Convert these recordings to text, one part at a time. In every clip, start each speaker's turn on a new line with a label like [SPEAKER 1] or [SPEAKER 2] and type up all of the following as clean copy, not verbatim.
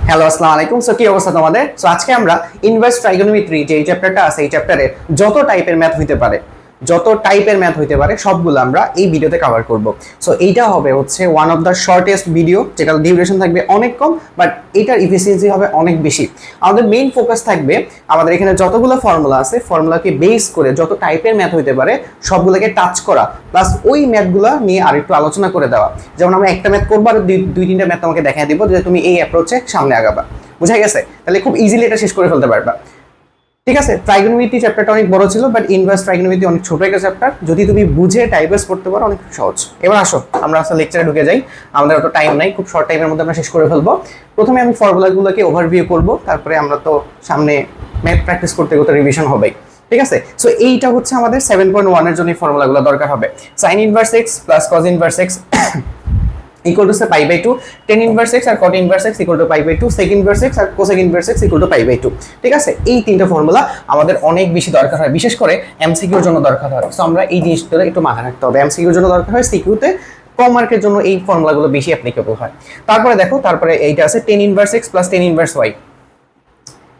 [SPEAKER 1] Hello, আসসালামু আলাইকুম। So কি অবস্থা তোমাদের? সো আজকে আমরা ইনভার্স ট্রাইগোনোমেট্রি যে এই চ্যাপ্টারটা আছে, এই চ্যাপ্টারের যত টাইপের ম্যাথ হইতে পারে সবগুলো আমরা এই ভিডিওতে কভার করব। সো এইটা হবে হচ্ছে one of the shortest video, যেটা ডিউরেশন থাকবে অনেক কম, বাট এটার ইফিসিয়েন্সি হবে অনেক বেশি। আমাদের মেইন ফোকাস থাকবে আমাদের এখানে যতগুলো ফর্মুলা আছে, ফর্মুলাকে বেস করে যত টাইপের ম্যাথ হইতে পারে সবগুলোকে টাচ করা, প্লাস ওই ম্যাথগুলো নিয়ে আর একটু আলোচনা করে দেওয়া। যেমন আমরা একটা ম্যাথ করবো আর দুই তিনটা ম্যাথ তোমাকে দেখাই দিব, যে তুমি এই অ্যাপ্রোচে সামনে আগাবা। বুঝা গেছে? তাহলে খুব ইজিলি এটা শেষ করে ফেলতে পারবা। ঠিক আছে, ট্রাইগোনোমেট্রি চ্যাপ্টারটা অনেক বড় ছিল, বাট ইনভার্স ট্রাইগোনোমেট্রি অনেক ছোট একটা চ্যাপ্টার। যদি তুমি বুঝে টাইপেস করতে পারো অনেক সহজ। এবার আসো আমরা আসলে লেকচারে ঢুকে যাই, আমাদের অত টাইম নাই, খুব শর্ট টাইমের মধ্যে আমরা শেষ করে ফেলবো। প্রথমে আমি ফর্মুলাগুলোকে ওভারভিউ করব, তারপরে আমরা তো সামনে ম্যাথ প্র্যাকটিস করতে করতে রিভিশন হবেই। ঠিক আছে, সো এইটা হচ্ছে আমাদের 7.1 এর জন্য এই ফর্মুলাগুলো দরকার হবে। Sine inverse X plus cos inverse X equal to say pi by 2, tan inverse x আর cot inverse x equal to pi by 2, sec inverse x আর cosec inverse x equal to pi by 2। ঠিক আছে, এই তিনটা formula আমাদের অনেক বেশি দরকার হয়, বিশেষ করে এমসিকিউর জন্য দরকার হয়। সো আমরা এই জিনিসটা একটু মাথায় রাখতে হবে। এমসিকিউর জন্য দরকার হয়, সিকিউতে কম মার্কের জন্য এই ফর্মুলাগুলো বেশি অ্যাপ্লিকেবল হয়। তারপরে দেখো, তারপরে এইটা আছে tan inverse x plus tan inverse y,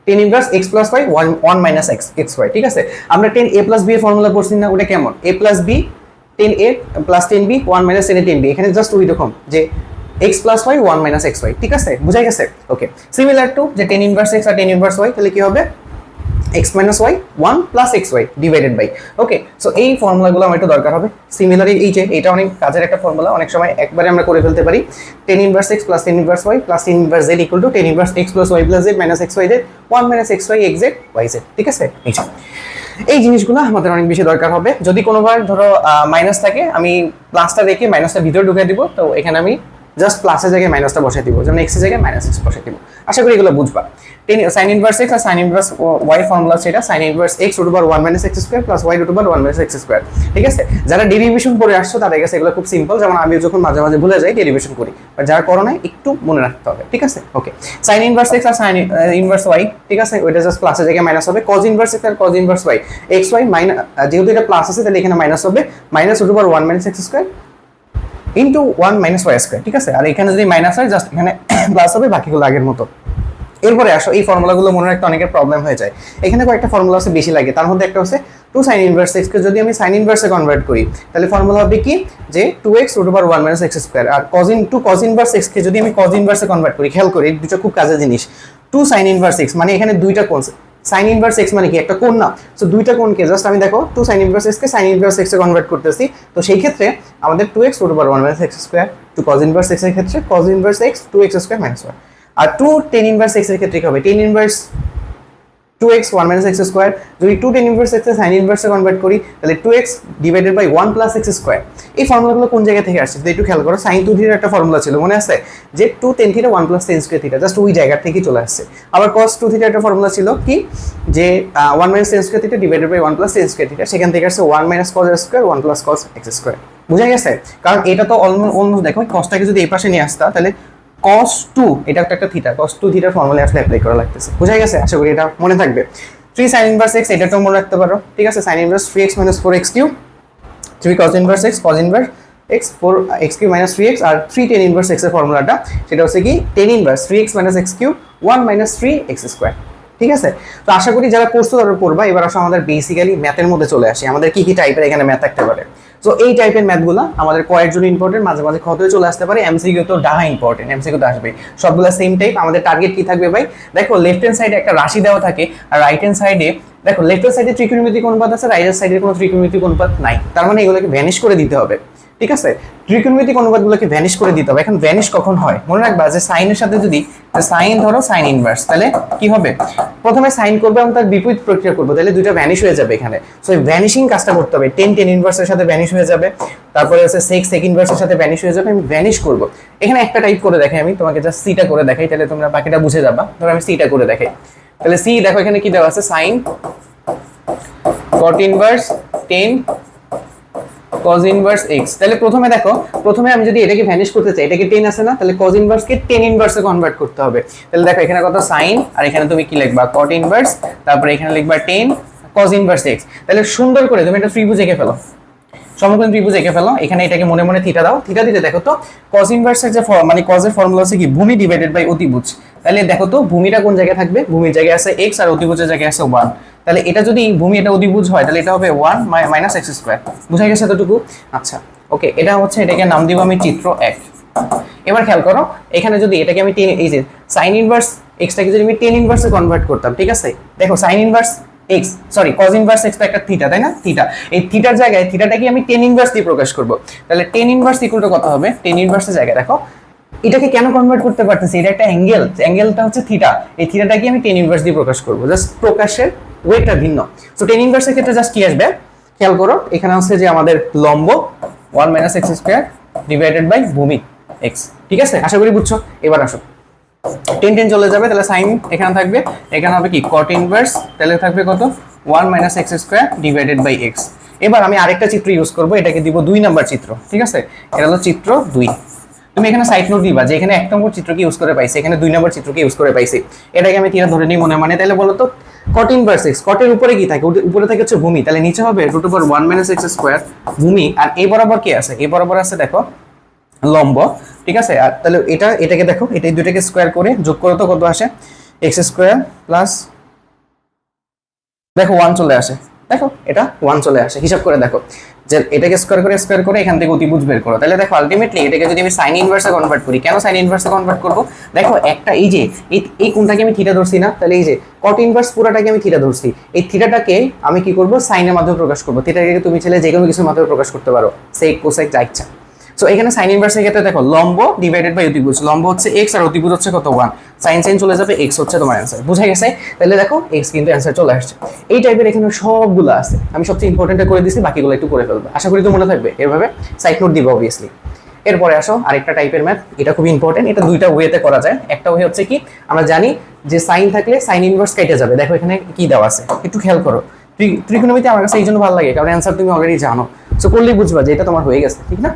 [SPEAKER 1] tan inverse x plus y 1 minus x xy। ঠিক আছে, আমরা tan a plus b এর ফর্মুলা পড়ছি না, ওটা কেমন? a plus b tan a plus tan b 1 minus tan a tan b, এখানে just ওই রকম যে x plus y 1 minus xy। ঠিক আছে, বুঝাই গেছে? ওকে, সিমিলার টু যে tan inverse x আর tan inverse y, তাহলে কি হবে? x minus y 1 plus xy divided by. Okay, so এই ফর্মুলাগুলো আমার একটু দরকার হবে। সিমিলারলি এই যে এটা অনেক কাজের একটা ফর্মুলা, অনেক সময় একবারে আমরা করে ফেলতে পারি। tan inverse x plus tan inverse y plus tan inverse z equal to tan inverse x plus y plus z minus xyz 1 minus xy xz yz। ঠিক আছে, এই জিনিসগুলো আমাদের অনেক বেশি দরকার হবে। যদি কোনোবার ধরো মাইনাস থাকে, আমি প্লাসটা রেখে মাইনাসটা ভিতরে ঢুকিয়ে দিব, তো এখানে আমি জাস্ট প্লাসের জায়গায় মাইনাসটা বসাই দিব, যেমন এক্স এর জায়গায় মাইনাস এক্স বসাই দিব। আশা করি এগুলো বুঝবা। সাইন ইনভার্স এক্স আর সাইন ইনভার্স ওয়াই ফর্মুলা সেটা sine inverse X root over 1 minus X square plus Y root over 1 minus X square. ঠিক আছে, যারা ডেরিভেশন পড়ে আসছো তাদের কাছে এগুলো খুব সিম্পল, যেমন আমি যখন মাঝে মাঝে ভুলে যাই ডেরিভেশন করি, বাট যারা করো না একটু মনে রাখতে হবে। ঠিক আছে, ওকে, সাইন ইনভার্স এক্স আর সাইন ইনভার্স ওয়াই, ঠিক আছে, ওইটা জাস্ট প্লাসের জায়গায় মাইনাস হবে। কজ ইনভার্স এক্স আর cos inverse Y, X Y minus, যেহেতু এটা প্লাস আছে তাহলে এখানে মাইনাস হবে, minus root over 1 minus X square into 1 minus Y square. ঠিক আছে, আর এখানে যদি মাইনাস হয় জাস্ট এখানে প্লাস হবে, বাকিগুলো আগের মতো। এরপরে আসো, এই ফর্মুলাগুলো মনে রাখতে অনেকের প্রবলেম হয়ে যায়। এখানে কয়েকটা ফর্মুলা আছে বেশি লাগে, তার মধ্যে একটা হচ্ছে 2 sin inverse x কে যদি আমি sin inverse এ কনভার্ট করি, তাহলে ফর্মুলা হবে কি যে 2x root over 1 minus x square। আর cos inverse x কে যদি আমি cos inverse এ কনভার্ট করি, খেয়াল করি দুটো খুব কাজের জিনিস। 2 sin inverse x মানে এখানে দুইটা কোণ, sin inverse x মানে কি একটা কোণ না? সো দুইটা কোণকে জাস্ট আমি দেখো 2 sin inverse x কে sin inverse x এ কনভার্ট করতেছি, তো সেই ক্ষেত্রে আমাদের 2x root over 1 minus x square to cos inverse x এর ক্ষেত্রে cos inverse x 2x square minus 1। আর 2 tan inverse x এর ক্ষেত্রে কি হবে? tan inverse 2x 1 minus x square। যদি 2 tan inverse x এর sin inverse এ কনভার্ট করি, তাহলে 2x divided by 1 plus x square। এই ফর্মুলাগুলো কোন জায়গা থেকে আসছে যদি একটু খেয়াল করো, sin 2 থিটার একটা ফর্মুলা ছিল মনে আছে, যে 2 tan theta 1 plus tan square theta, just ওই জায়গা থেকেই চলে আসছে। আবার cos 2 থিটার একটা ফর্মুলা ছিল কি, যে 1 minus tan square theta divided by 1 plus tan square theta, সেখান থেকে আসছে 1 minus cos square 1 plus cos x square। বুঝা গেছে? কারণ এটা তো অলমোস্ট দেখো, cosটাকে যদি এই পাশে নিয়ে আসতা, তাহলে cos 2 এটা একটা থিটা, cos 2 থিটার ফর্মুলা আসলে অ্যাপ্লাই করা লাগতেছে। বুঝা গেছে? আশা করি এটা মনে থাকবে। 3 sin inverse x এটা তো মনে রাখতে পারো। ঠিক আছে, sin inverse 3x minus 4x cube, 3 cos inverse x cos inverse x 4x cube minus 3x, আর 3 tan inverse x এর ফর্মুলাটা সেটা হচ্ছে কি tan inverse 3x minus x cube 1 minus 3x square। ঠিক আছে, তো আশা করি যারা কোর্স তো পড়বা। এবার আসলে আমাদের বেসিক্যালি ম্যাথের মধ্যে চলে আসি, আমাদের কি কি টাইপের এখানে ম্যাথ থাকতে পারে। সো এই টাইপের ম্যাথগুলো আমাদের কয়ের জন্য ইম্পর্টেন্ট, মাঝে মাঝে ক্ষতও চলে আসতে পারে, এমসিকিউ তো ডাহা ইম্পর্টেন্ট, এমসিকিউ তো আসবে। সবগুলো সেম টাইপ। আমাদের টার্গেট কি থাকবে ভাই? দেখো লেফট হ্যান্ড সাইডে একটা রাশি দেওয়া থাকে, আর রাইট হ্যান্ড সাইডে দেখো লেফট হ্যান্ড সাইডে ত্রিকোণমিতিক অনুপাত আছে, রাইট হ্যান্ড সাইডে কোনো ত্রিকোণমিতিক অনুপাত নাই, তার মানে এগুলোকে ভ্যানিশ করে দিতে হবে। ঠিক আছে, ত্রিকোণমিতিক অনুপাতগুলোকে ভ্যানিশ করে দিতে হবে। এখন ভ্যানিশ কখন হয় মনে রাখবা, যে সাইনের সাথে যদি সাইন ধরো সাইন ইনভার্স, তাহলে কি হবে? প্রথমে সাইন করবে এবং তার বিপরীত প্রক্রিয়া করবো, তাহলে দুইটা ভ্যানিশ হয়ে যাবে এখানে। সো এই ভ্যানিশিং কাজটা করতে হবে। tan ইনভার্সের সাথে ভ্যানিশ হয়ে যাবে, তারপরে হচ্ছে sec ইনভার্সের সাথে ভ্যানিশ হয়ে যাবে। আমি ভ্যানিশ করব। এখানে একটা টাইপ করে দেখাই, আমি তোমাকে জাস্ট সিটা করে দেখাই, তাহলে তোমরা বাকিটা বুঝে যাবা। ধরো আমি সিটা করে দেখাই, তাহলে সি দেখো এখানে কি দেওয়া আছে, sine cot inverse tan cos inverse x। তাহলে প্রথমে দেখো, প্রথমে আমি যদি এটাকে ভ্যানিশ করতে চাই, এটাকে tan আছে না, তাহলে cos ইনভার্স কে tan ইনভার্সে কনভার্ট করতে হবে। তাহলে দেখো এখানে কত sin, আর এখানে তুমি কি লিখবা cot ইনভার্স, তারপরে এখানে লিখবা tan cos ইনভার্স x। তাহলে সুন্দর করে তুমি এটা ত্রিভুজ এঁকে ফেলো, সমকোণ ত্রিভুজ এঁকে ফেলো। এখানে এটাকে মনে মনে থিটা দাও, থিটা দিতে দেখো তো cos ইনভার্সের যে মানে cos এর ফর্মুলা আছে কি, ভূমি ডিভাইডেড বাই অতিভুজ। তাহলে দেখো তো ভূমিটা কোন জায়গায় থাকবে, ভূমির জায়গায় আছে এক্স আর অতিভুজের জায়গায় আছে 1। তাহলে এটা যদি ভূমি এটা অতিভুজ হয় তাহলে এটা হবে 1 মাইনাস এক্স স্কোয়ার। বুঝা গেছে এতটুকু? আচ্ছা ওকে, এটা হচ্ছে, এটাকে নাম দিব আমি চিত্র 1। এবার খেয়াল করো, এখানে যদি এটাকে আমি এই যে সাইন ইনভার্স এক্সটাকে যদি আমি টেন ইনভার্সে কনভার্ট করতাম, ঠিক আছে, দেখো sign inverse x sorry cause inverse x তো একটা থিটা, তাই না, থিটা, এই থিটার জায়গায় থিটাটাকে আমি টেন ইনভার্স দিয়ে প্রকাশ করব। তাহলে টেন ইনভার্স ইকুয়াল টু কত হবে, টেন ইনভার্সের জায়গায় দেখো এটাকে কেন কনভার্ট করতে পারতেছি, এটা একটা অ্যাঙ্গেল, অ্যাঙ্গেলটা হচ্ছে থিটা, এই থিটাটাকে আমি টেন ইনভার্স দিয়ে প্রকাশ করব, জাস্ট প্রকাশের ওয়েটা ভিন্ন। সো টেন ইনভার্সের ক্ষেত্রে জাস্ট কি আসবে, খেয়াল করো এখানে হচ্ছে যে আমাদের লম্ব 1 minus x square divided by ভূমি এক্স। ঠিক আছে, আশা করি বুঝছো। এবার আসো, টেন টেন চলে যাবে, তাহলে সাইন এখানে থাকবে, এখানে হবে কি কট ইনভার্স, তাহলে থাকবে কত 1 minus x square divided by X. এবার আমি আরেকটা চিত্র ইউজ করব, এটাকে দিব 2 নাম্বার চিত্র। ঠিক আছে, এটা হলো চিত্র 2। তুমি এখানে সাইড নোট দিবা যে এখানে 1 নম্বর চিত্রকে ইউজ করে পাইছি, এখানে 2 নম্বর চিত্রকে ইউজ করে পাইছি, এটাকে আমি থিটা ধরে নিই মনে মানে। তাহলে বলো তো কট ইনভার্স এক্স, কটের উপরে কি থাকে, উপরে থাকে হচ্ছে ভূমি, তাহলে নিচে হবে root over 1 minus x square ভূমি, আর এই বরাবর কি আছে, এই বরাবর আছে দেখো লম্ব। ঠিক আছে, আর তাহলে এটাকে দেখো, এই দুটাকে স্কোয়ার করে যোগ করো তো কত আসে, এক্স স্কোয়ার প্লাস দেখো 1 চলে আসে, দেখো এটা 1 চলে আসে, হিসাব করে দেখো যে এটাকে স্কোয়ার করে এখান থেকে অতিভুজ বের করো। তাহলে দেখো আলটিমেটলি এটাকে যদি আমি সাইন ইনভার্সে কনভার্ট করি, কেন সাইন ইনভার্সে কনভার্ট করব, দেখো একটা এই যে এই কোনটাকে আমি থিটা ধরছি না, তাহলে এই যে কট ইনভার্স পুরোটাকে আমি থিটা ধরছি, এই থিটাটাকে আমি কি করব সাইনের মাধ্যমে প্রকাশ করব। থিটাকে তুমি চাইলে যে কোনো কিছুর মাধ্যমে প্রকাশ করতে পারো, সেক কোসেক যা ইচ্ছা। সো এখানে সাইন ইনভার্সের ক্ষেত্রে দেখো লম্ব ডিভাইডেড বাই অতিভুজ, লম্ব হচ্ছে এক্স আর অতিভুজ হচ্ছে কত 1, সাইন সাইন চলে যাবে, এক্স হচ্ছে তোমার অ্যান্সার। বুঝা গেছে? তাহলে দেখো এক্স কিন্তু অ্যান্সার চলে আসছে। এই টাইপের এখানে সবগুলো আছে, আমি সবচেয়ে ইম্পর্টেন্টটা করে দিচ্ছি, বাকিগুলো একটু করে ফেলবো, আশা করি তো মনে থাকবে। এভাবে সাইড নোট দিব অবভিয়াসলি। এরপরে আসো আরেকটা টাইপের ম্যাথ, এটা খুব ইম্পর্টেন্ট, এটা দুইটা ওয়েতে করা যায়। একটা ওয়ে হচ্ছে কি, আমরা জানি যে সাইন থাকলে সাইন ইনভার্স কেটে যাবে, দেখো এখানে কি দেওয়া আছে একটু খেয়াল করো। ত্রিকোণমিতি আমার কাছে এই জন্য ভালো লাগে কারণ অ্যান্সার তুমি অলরেডি জানো, সো করলেই বুঝবা যে এটা তোমার হয়ে গেছে, ঠিক না?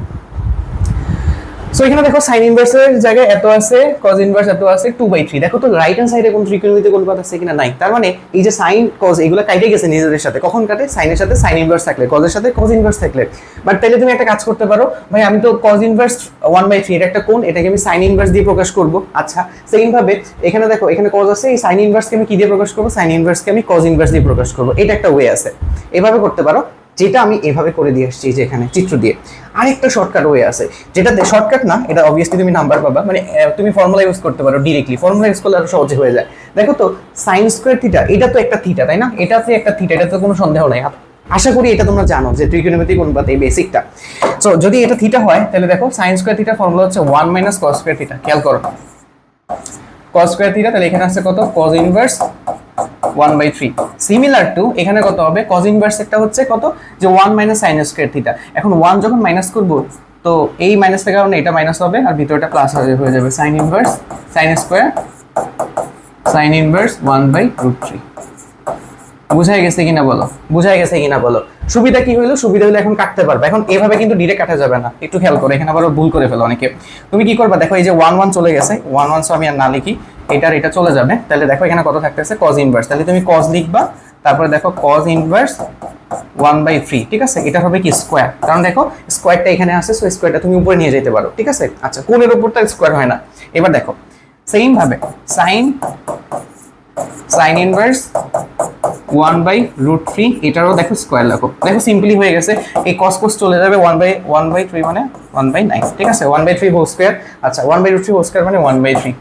[SPEAKER 1] সো এখানে দেখো সাইন ইনভার্সের জায়গায় এত আছে, কজ ইনভার্স এত আছে 2/3। দেখো তো রাইট হ্যান্ড সাইডে কোন ত্রিকোণমিতি কোন পদ আছে কিনা, নাই। তার মানে এই যে সাইন কজ এগুলো কাটে গেছে নিজেদের সাথে, কখন কাটে, সাইনের সাথে সাইন ইনভার্স থাকলে, কজের সাথে কজ ইনভার্স থাকলে। বাট তাহলে তুমি একটা কাজ করতে পারো, ভাই আমি তো কজ ইনভার্স 1/3 এটা একটা কোণ, এটাকে আমি সাইন ইনভার্স দিয়ে প্রকাশ করব। আচ্ছা সেম ভাবে এখানে দেখো এখানে কজ আছে, এই সাইন ইনভার্সকে আমি কি দিয়ে প্রকাশ করব, সাইন ইনভার্সকে আমি কজ ইনভার্স দিয়ে প্রকাশ করব। এটা একটা ওয়ে আছে, এভাবে করতে পারো, যেটা আমি এভাবে করে দিয়ে আসছি যে এখানে চিত্র দিয়ে। আরেকটা শর্টকাট ওয়ে আছে, যেটা শর্টকাট না, এটা অবভিয়াসলি তুমি নাম্বার পাবা, মানে তুমি ফর্মুলা ইউজ করতে পারো ডিরেক্টলি, ফর্মুলা ইউজ করলে আরো সহজে হয়ে যায়। দেখো তো সাইন স্কোয়ার থিটা, এটা তো একটা থিটা, তাই না, এটাতে একটা থিটা, এটা তো কোনো সন্দেহ নাই। আশা করি এটা তোমরা জানো যে ত্রিকোণমিতিক অনুপাত এই বেসিকটা। সো যদি এটা থিটা হয় তাহলে দেখো সাইন স্কোয়ার থিটা ফর্মুলা হচ্ছে 1 মাইনাস কস স্কোয়ার থিটা। খেয়াল করো কস স্কোয়ার থিটা, তাহলে এখানে আছে কত, কজ ইনভার্স 1/3। সিমিলার টু এখানে কত হবে, কজ ইনভার্স একটা হচ্ছে কত, যে 1 মাইনাস সাইন স্কোয়ার থিটা। এখন 1 যখন মাইনাস করব তো এই মাইনাসের কারণে এটা মাইনাস হবে আর ভিতরটা প্লাস হয়ে যাবে, sign inverse sine square sine inverse 1/√3। বুঝাই গেছে কিনা বলো, বুঝাই গেছে কিনা বলো। সুবিধা কি হইলো, সুবিধা হলো এখন কাটতে পারবে। এখন এভাবে কিন্তু ডিরেক্ট কাটা যাবে না, একটু খেয়াল করো, এখানে আবার ভুল করে ফেলো অনেকে। তুমি কি করবা, দেখো এই যে 1 1 চলে গেছে, 1 1 সো আমি আর না লিখি, এটা চলে যাবে। তাহলে দেখো এখানে কত থাকতেছে, কজ ইনভার্স, তাহলে তুমি কজ লিখবা, তারপরে দেখো কজ ইনভার্স 1/3। ঠিক আছে, এটা হবে কি স্কোয়ার, কারণ দেখো স্কোয়ারটা এখানে আছে, সো স্কোয়ারটা তুমি উপরে নিয়ে যেতে পারো। ঠিক আছে, আচ্ছা কোণের উপরটা স্কোয়ার হয় না। এবার দেখো সেম ভাবে সাইন ইনভার্স 1/√3, এটারও দেখো স্কোয়ার লাগো, দেখো সিম্পলি হয়ে গেছে। এই কস কস চলে যাবে, 1/3 মানে 1/9। ঠিক আছে, 1/3 হোল স্কোয়ার, আচ্ছা 1/√3 হোল স্কোয়ার মানে 1/3।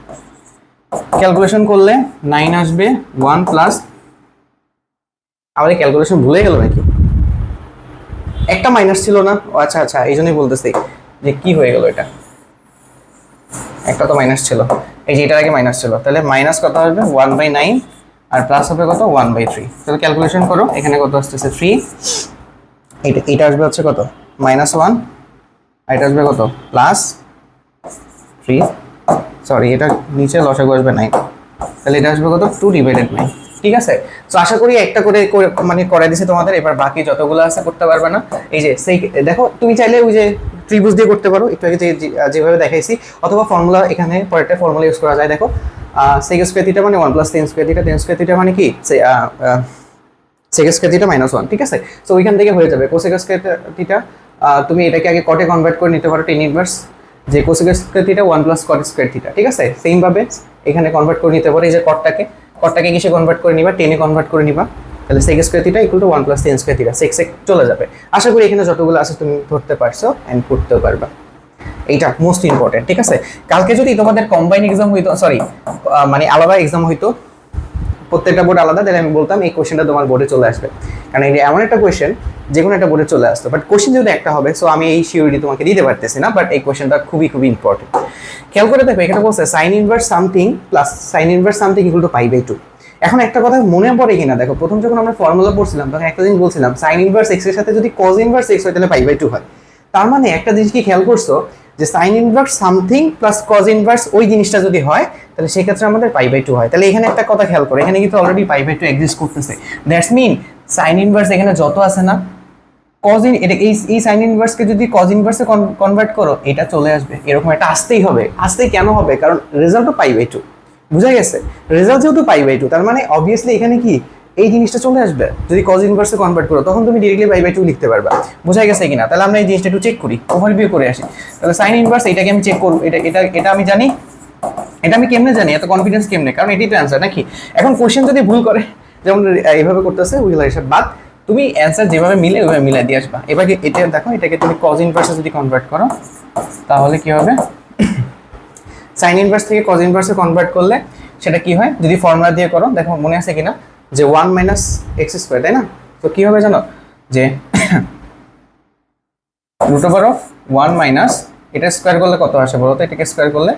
[SPEAKER 1] ক্যালকুলেশন করলে 9 আসবে, 1 প্লাস, আমাদের ক্যালকুলেশন ভুলে গেল নাকি, একটা মাইনাস ছিল না, আচ্ছা আচ্ছা এই জন্যই বলতেছি যে কি হয়ে গেল, এটা একটা তো মাইনাস ছিল, এই যে এটার আগে মাইনাস ছিল, তাহলে মাইনাস কত আসবে 1/9 আর প্লাস হবে কত 1/3। তাহলে ক্যালকুলেশন করো, এখানে কত আসতেছে 3, এটা আসবে হচ্ছে কত -1, আর এটা আসবে কত +3, সরি এটা নিচে লসাগু আসবে 9, তাহলে এটা আসবে কত 2/9। ঠিক আছে, তো আশা করি একটা করে মানে করে দিছে তোমাদের। এবার বাকি যতগুলো আছে করতে পারবে না, এই যে সেই দেখো তুমি চাইলে ওই যে ত্রিভুজ দিয়ে করতে পারো একটু আগে যেভাবে দেখাইছি, অথবা ফর্মুলা এখানে পরেরটা ফর্মুলা ইউজ করা যায়। দেখো sec স্কয়ার থিটা মানে 1 + tan square theta, tan square theta মানে কি sec স্কয়ার থিটা -1। ঠিক আছে, তো ওইখান থেকে হয়ে যাবে cosec স্কয়ার থিটা। তুমি এটাকে আগে কটে কনভার্ট করে নিতে পারো, tan ইনভার্স যে cosec square theta 1 + cot square theta. ঠিক আছে, সেম ভাবে এখানে কনভার্ট করে নিতে পারো। এই যে কটটাকে কিসে কনভার্ট করে নিবা, 10 এ কনভার্ট করে নিবা, তাহলে sec square theta equal to 1 plus tan square theta, sec চলে যাবে। আশা করি এখানে যতগুলো আছে তুমি ধরতে পারছো এন্ড করতেও পারবা। এইটা মোস্ট ইম্পর্টেন্ট, ঠিক আছে। কালকে যদি তোমাদের কম্বাইন এক্সাম হইতো, সরি মানে আলাদা এক্সাম হইতো, প্রত্যেকটা বোর্ড আলাদা, তাহলে আমি বলতাম এই কোশ্চেনটা তোমার বোর্ডে চলে আসবে, কারণ এটা এমন একটা কোশ্চেন যে কোনো একটা বোর্ডে চলে আসতো। বাট কোশ্চেন যদি একটা হবে, সো আমি এই সিওরিটি তোমাকে দিতে পারতেছি না, বাট এই কোশ্চেনটা খুবই খুবই ইম্পর্টেন্ট। খেয়াল করে দেখো, এখানে বলছে sine inverse something plus sine inverse something equal to π/2। এখন একটা কথা মনে পড়ে কিনা দেখো, প্রথম যখন আমরা ফর্মুলা পড়ছিলাম তখন একটা জিনিস বলছিলাম, সাইন ইনভার্স এক্স এর সাথে যদি কজ ইনভার্স এক্স হয় তাহলে π/2 হয়। তার মানে একটা জিনিস কি খেয়াল করছো, যে sign inverse something plus cos inverse ওই জিনিসটা যদি হয় তাহলে সেক্ষেত্রে আমাদের π/2 হয়। তাহলে এখানে একটা কথা খেয়াল করো, এখানে কিন্তু অলরেডি π/2 এক্সিস্ট করতেছে। দ্যাটস মিন সাইন ইনভার্স এখানে যত আছে না, কজ ইন এটা এই সাইন ইনভার্সকে যদি কজ ইনভার্সে কনভার্ট করো এটা চলে আসবে, এরকম একটা আসতেই হবে। আসতেই কেন হবে, কারণ রেজাল্টও π/2, বুঝা গেছে। রেজাল্ট যেহেতু π/2, তার মানে অবভিয়াসলি এখানে কি এই জিনিসটা চলে আসবে। যদি কজ ইনভার্সে কনভার্ট করো তখন তুমি ডিরেক্টলি π/2 লিখতে পারবা, বোঝা গেছে কিনা। তাহলে আমরা এই জিনিসটা একটু চেক করি, ওভারভিউ করে আসি। তাহলে সাইন ইনভার্স এটাকে আমি চেক করব, এটা আমি জানি। এটা আমি কেমনে জানি, এত কনফিডেন্স কেমনে, কারণ এটাই তো অ্যান্সার নাকি। এখন কোশ্চেন যদি ভুল করে, যেমন এইভাবে করতেছে উইল হিসাব বাদ, তুমি অ্যান্সার যেভাবে মিলে ওইভাবে মিলাই দিয়ে আসবা। এবারে এটা দেখো, এটাকে তুমি কজ ইনভার্সে যদি কনভার্ট করো তাহলে কি হবে, সাইন ইনভার্স থেকে কজ ইনভার্সে কনভার্ট করলে সেটা কি হয়, যদি ফর্মুলা দিয়ে করো, দেখো মনে আছে কিনা, যে 1 মাইনাস এক্স স্কোয়ার, তাই না। তো কি হবে জানো, যে রুট ওভার অফ 1 মাইনাস, এটা স্কোয়ার করলে কত আসে বলো তো, এটাকে স্কোয়ার করলে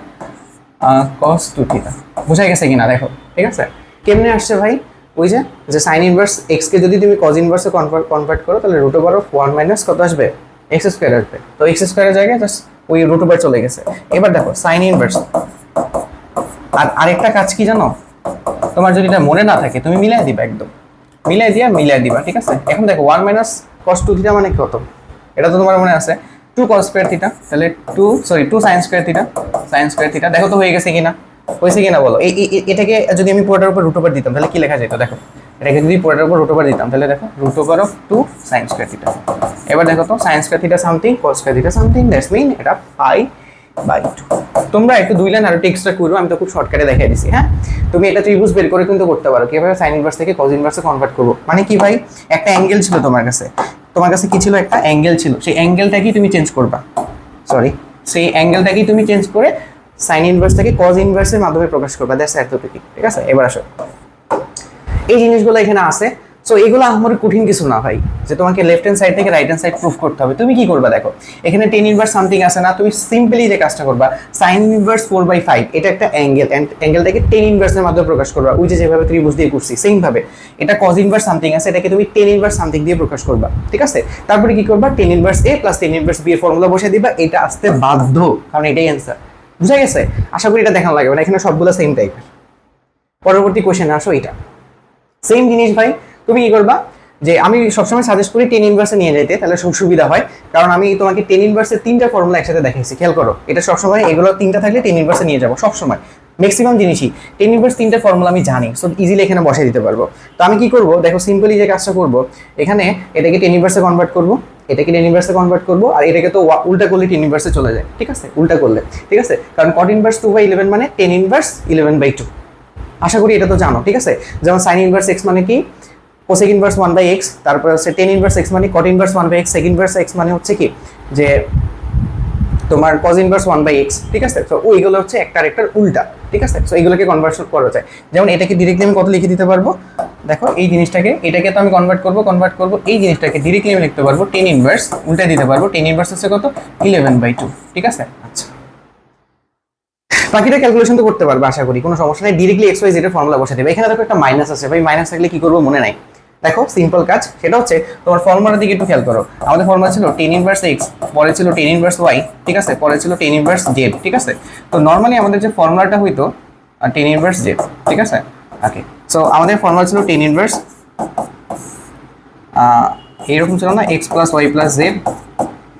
[SPEAKER 1] cos 2 থিটা, বোঝা গেছে কিনা দেখো, ঠিক আছে। কেমনে আসছে ভাই, ওই যে সাইন ইনভার্স এক্স কে যদি তুমি কজ ইনভার্সে কনভার্ট করো তাহলে রুট ওভার অফ 1 মাইনাস কত আসবে, এক্স স্কোয়ার আসবে। তো এক্স স্কোয়ারের জায়গায় জাস্ট ওই রুট ওভার চলে গেছে। এবার দেখো সাইন ইনভার্স, আর আরেকটা কাজ কি জানো, তোমার যদি এটা মনে না থাকে তুমি মিলাই দিবা, একদম মিলাই দিবা, ঠিক আছে। এখন দেখো 1 মাইনাস cos 2 থিটা মানে কত, এটা তো তোমার মনে আছে 2 cos স্কয়ার থিটা, তাহলে 2 sin স্কয়ার থিটা, দেখো তো হয়ে গেছে কিনা, হয়েছে কিনা বলো। এটাকে যদি আমি পুরোটার উপর রুট ওভার দিতাম তাহলে কি লেখা যেত, দেখো এটাকে যদি পুরোটার উপর রুট ওভার দিতাম তাহলে দেখো root over of 2 sin square theta. এবার দেখো তো sin square theta something, cos square theta something, that's mean এটা π/2। তোমরা একটু 2 লাইন আর একটু এক্সট্রা করো, আমি তো খুব শর্টকাটে দেখাই দিছি। হ্যাঁ, তুমি এটা ত্রিভুজ বের করে কিন্তু করতে পারো, কিভাবে সাইন ইনভার্স থেকে কজ ইনভার্সে কনভার্ট করবো। মানে কি ভাই, একটা অ্যাঙ্গেল ছিল তোমার কাছে কি ছিল, একটা অ্যাঙ্গেল ছিল, সেই অ্যাঙ্গেলটাকেই তুমি চেঞ্জ করবা, সেই অ্যাঙ্গেলটাকেই তুমি চেঞ্জ করে সাইন ইনভার্স থেকে কজ ইনভার্সের মাধ্যমে প্রকাশ করবা, দ্যাটস এতটুকু, ঠিক আছে। এবার আসো, এই জিনিসগুলো এখানে আছে। সো এগুলো আমার কঠিন কিছু না ভাই, যে তোমাকে লেফট হ্যান্ড সাইড থেকে রাইট হ্যান্ড সাইড প্রুফ করতে হবে। তুমি কি করবা দেখো, এখানে টেন ইনভার্স সামথিং আছে না, তুমি সিম্পলি যে কাজটা করবা, সাইন ইনভার্স 4/5 এটা একটা অ্যাঙ্গেল, অ্যাঙ্গেলটাকে টেন ইনভার্সের মাধ্যমে প্রকাশ করবা, ওই যেভাবে ত্রিভুজ দিয়ে করছি সেম ভাবে। এটা কজ ইনভার্স সামথিং আছে, এটাকে তুমি টেন ইনভার্স সামথিং দিয়ে প্রকাশ করবা, ঠিক আছে। তারপরে কি করবা, tan inverse A plus tan inverse B এর ফর্মুলা বসিয়ে দিবা, এটা আসতে বাধ্য, কারণ এটাই অ্যান্সার, বুঝা গেছে। আশা করি এটা দেখানো লাগবে না, এখানে সবগুলো সেম টাইপের। পরবর্তী কোশ্চেনে আসো, এটা সেম জিনিস ভাই। তুমি কি করবা, যে আমি সবসময় সাজেস্ট করি টেন ইনভার্সে নিয়ে যেতে, তাহলে খুব সুবিধা হয়, কারণ আমি তোমাকে টেন ইনভার্সের 3টা ফর্মুলা একসাথে দেখাইছি, খেয়াল করো। এটা সবসময় এগুলো 3টা থাকলে টেন ইনভার্সে নিয়ে যাবো সবসময়, ম্যাক্সিমাম জিনিসই টেন ইনভার্স 3টা ফর্মুলা আমি জানি, সো ইজিলি এখানে বসিয়ে দিতে পারবো। তো আমি কি করবো দেখো, সিম্পলি যে কাজটা করবো, এখানে এটাকে টেন ইনভার্সে কনভার্ট করবো, এটাকে টেন ইনভার্সে কনভার্ট করবো, আর এটাকে তো উল্টা করলে টেন ইনভার্সে চলে যায়, ঠিক আছে, উল্টা করলে, ঠিক আছে। কারণ কট ইনভার্স 2/11 মানে টেন ইনভার্স 11/2, আশা করি এটা তো জানো, ঠিক আছে। যেমন সাইন ইনভার্স এক্স মানে কি, কোসেক ইনভার্স 1/x, তারপর হচ্ছে টেন ইনভার্স এক্স মানে cot inverse 1/x, sec inverse X মানে হচ্ছে কি, যে তোমার কজ ইনভার্স 1/x, ঠিক আছে। তো ওইগুলো হচ্ছে একটার উল্টা, ঠিক আছে। তো এইগুলোকে কনভার্সন করা যায়, যেমন এটাকে ডিরেক্টলি আমি কত লিখে দিতে পারবো, দেখো এই জিনিসটাকে, এটাকে তো আমি কনভার্ট করবো, এই জিনিসটাকে ডিরেক্টলি আমি লিখতে পারবো টেন ইনভার্স, উল্টা দিতে পারবো, টেন ইনভার্স হচ্ছে কত 11/2, ঠিক আছে। আচ্ছা, বাকিটা ক্যালকুলেশন তো করতে পারবে আশা করি, কোনো সমস্যা নেই। ডিরেক্টলি এক্স ওয়াই জেড এর ফর্মুলা বসে দেবে। এখানে দেখো একটা মাইনাস আছে ভাই, মাইনাস থাকলে কি করবো মনে নাই, দেখো সিম্পল কাজ, সেটা হচ্ছে তোমার ফর্মুলার দিকে একটু খেয়াল করো। আমাদের ফর্মুলা ছিল টেন ইনভার্স এক্স, পরে ছিল টেন ইনভার্স ওয়াই, ঠিক আছে, পরে ছিল টেন ইনভার্স জেড, ঠিক আছে। তো নর্মালি আমাদের যে ফর্মুলাটা হইতো টেন ইনভার্স জেড, ঠিক আছে। ওকে, সো আমাদের ফর্মুলা ছিল টেন ইনভার্স, এইরকম ছিল না, X plus Y plus Z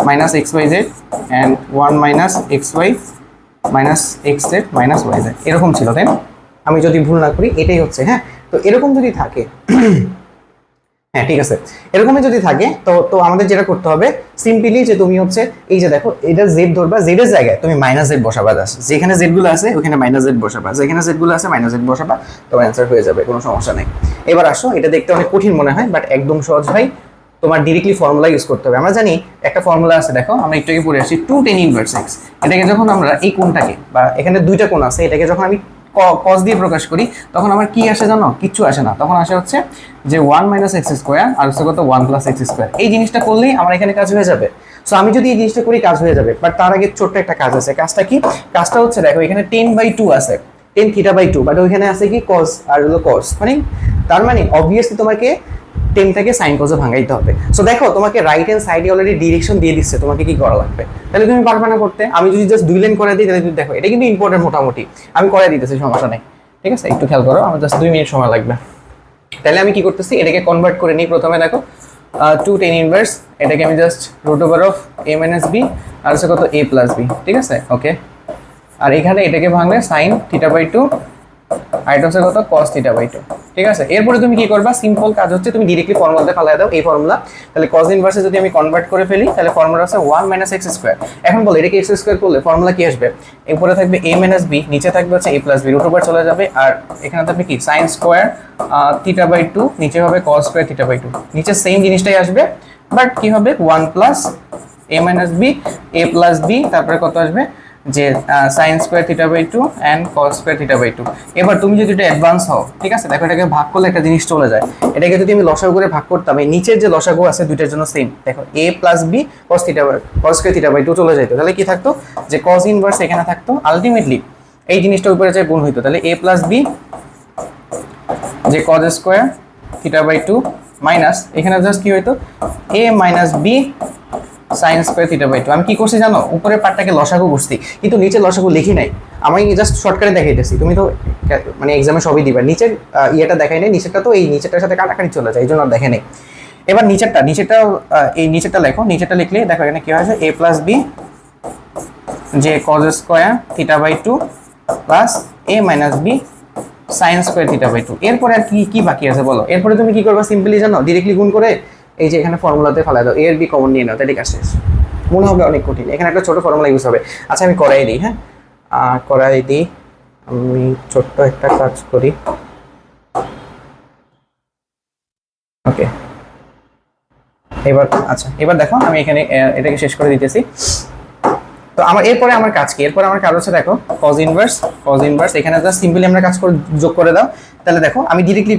[SPEAKER 1] minus X Y Z and 1 minus X Y minus X Z minus Y Z, এরকম ছিল, তাই না? আমি যদি ভুল না করি এটাই হচ্ছে, হ্যাঁ। তো এরকম যদি থাকে হ্যাঁ ঠিক আছে, এরকমই যদি থাকে তো তো আমাদের যেটা করতে হবে সিম্পলি যে তুমি হচ্ছে এই যে দেখো এটা জেড ধরবা, জেড এর জায়গায় তুমি মাইনাস জেড বসাবা, জাস্ট যেখানে জেড গুলো আছে ওখানে মাইনাস জেড বসাবা, যেখানে জেড গুলো আছে মাইনাস জেড বসাবা, তোমার অ্যান্সার হয়ে যাবে, কোনো সমস্যা নেই। এবার আসো, এটা দেখতে অনেক কঠিন মনে হয় বাট একদম সহজ ভাই, তোমার ডিরেক্টলি ফর্মুলা ইউজ করতে হবে। আমরা জানি একটা ফর্মুলা আছে, দেখো আমরা একটু আগে পড়ে আসছি 2 tan−1x, এটাকে যখন আমরা এই কোণটাকে বা এখানে দুইটা কোণ আছে এটাকে যখন আমি কস দিয়ে প্রকাশ করি তখন আমার কি আসে জানো? কিচ্ছু আসে না, তখন আসে হচ্ছে যে 1 - x² আর হচ্ছে কত 1 + x²। এই জিনিসটা করলেই আমার এখানে কাজ হয়ে যাবে। সো আমি যদি এই জিনিসটা করি কাজ হয়ে যাবে, বাট তার আগে ছোট্ট একটা কাজ আছে। কাজটা কি? কাজটা হচ্ছে দেখো এখানে 10/2 আছে, 10θ/2, বাট ওইখানে আছে কি কস আর হলো কস, মানে তার মানে অবভিয়াসলি তোমাকে 10টাকে সাইন কসে ভাঙাইতে হবে। সো দেখো তোমাকে রাইট হ্যান্ড সাইডে অলরেডি ডিরেকশন দিয়ে দিচ্ছে তোমাকে কি করা লাগবে, তাহলে তুমি পারবে না করতে। আমি যদি জাস্ট 2 লাইন করে দিই তাহলে তুমি দেখো এটা কিন্তু ইম্পর্টেন্ট, মোটামুটি আমি করে দিতেছি, সমস্যা নেই, ঠিক আছে? একটু খেয়াল করো, আমার জাস্ট 2 মিনিট সময় লাগবে। তাহলে আমি কি করতেছি, এটাকে কনভার্ট করে নিই। প্রথমে দেখো 2 tan−1, এটাকে আমি জাস্ট √a - b আর হচ্ছে কত a+b, ঠিক আছে? ওকে, আর এখানে এটাকে ভাঙলে sin θ/2 আর এটা হচ্ছে কত cos θ/2, ঠিক আছে? এরপরে তুমি কি করবা, সিম্পল কাজ হচ্ছে তুমি ডাইরেক্টলি ফর্মুলাতে ফালাই দাও, এই ফর্মুলা। তাহলে cos ইনভার্সে যদি আমি কনভার্ট করে ফেলি তাহলে ফর্মুলা আছে 1 - x²। এখন বল এটাকে x² করলে ফর্মুলা কি আসবে? উপরে থাকবে a - b, নিচে থাকবে হচ্ছে a+b, √ওভার চলে যাবে, আর এখানে থাকবে কি sin² θ/2, নিচে হবে cos² θ/2, নিচে সেম জিনিসটাই আসবে বাট কি হবে 1 + a - b a+b, তারপরে কত আসবে যে sin² θ/2 and cos² θ/2। এবার তুমি যদি এটা অ্যাডভান্স হও, ঠিক আছে, দেখো এটাকে ভাগ করলে একটা জিনিস চলে যায়। এটাকে যদি আমি লসাগু করে ভাগ করতাম, এই নিচের যে লসাগু আছে দুইটার জন্য সেম, দেখো a + b cos² θ/2 চলে যেত, তাহলে কি থাকতো যে cos ইনভার্স এখানে থাকতো, আলটিমেটলি এই জিনিসটা উপরে যে গুণ হইতো, তাহলে a + b যে cos² θ/2 মাইনাস এখানে জাস্ট কি হইতো a - b sin² θ/2। আমি কি করছি জানো, উপরের পার্টটাকে লসাগু করছি কিন্তু নিচের লসাগু লিখি নাই, আমি জাস্ট শর্টকাটে দেখাইতেছি। তুমি তো মানে এক্সামে সবই দিবা, নিচের ইয়েটা দেখাই নাই, নিচেরটা তো এই নিচেরটার সাথে কাটাকাটি চলে যায়, এই জন্য দেখে নেই। এবার নিচেরটা এই নিচেরটা লেখো, নিচেরটা লিখলে দেখো এখানে কি হয়েছে a + b যে cos² θ/2 plus a - b sin² θ/2। এরপরে আর কি কি বাকি আছে বলো? এরপরে তুমি কি করবা, সিম্পলি জানো, ডিরেক্টলি গুণ করে এই যে এখানে ফর্মুলাতে ফেলা দাও, a আর b কমন নিয়ে নাও, তাহলে কাজ শেষ। মনে হবে অনেক কঠিন, এখানে একটা ছোট ফর্মুলা ইউজ হবে। আচ্ছা আমি করাই দিই, হ্যাঁ করাই দিই, আমি ছোট্ট একটা কাজ করি। ওকে, এবার আচ্ছা এবার দেখো আমি এখানে এটাকে শেষ করে দিতেছি। তো আমার এরপরে আমার কাজ কি? এরপরে আমার কাজ হচ্ছে দেখো cos ইনভার্স এখানে জাস্ট সিম্পলি আমরা কাজ করে যোগ করে দাও। তাহলে দেখো আমি ডিরেক্টলি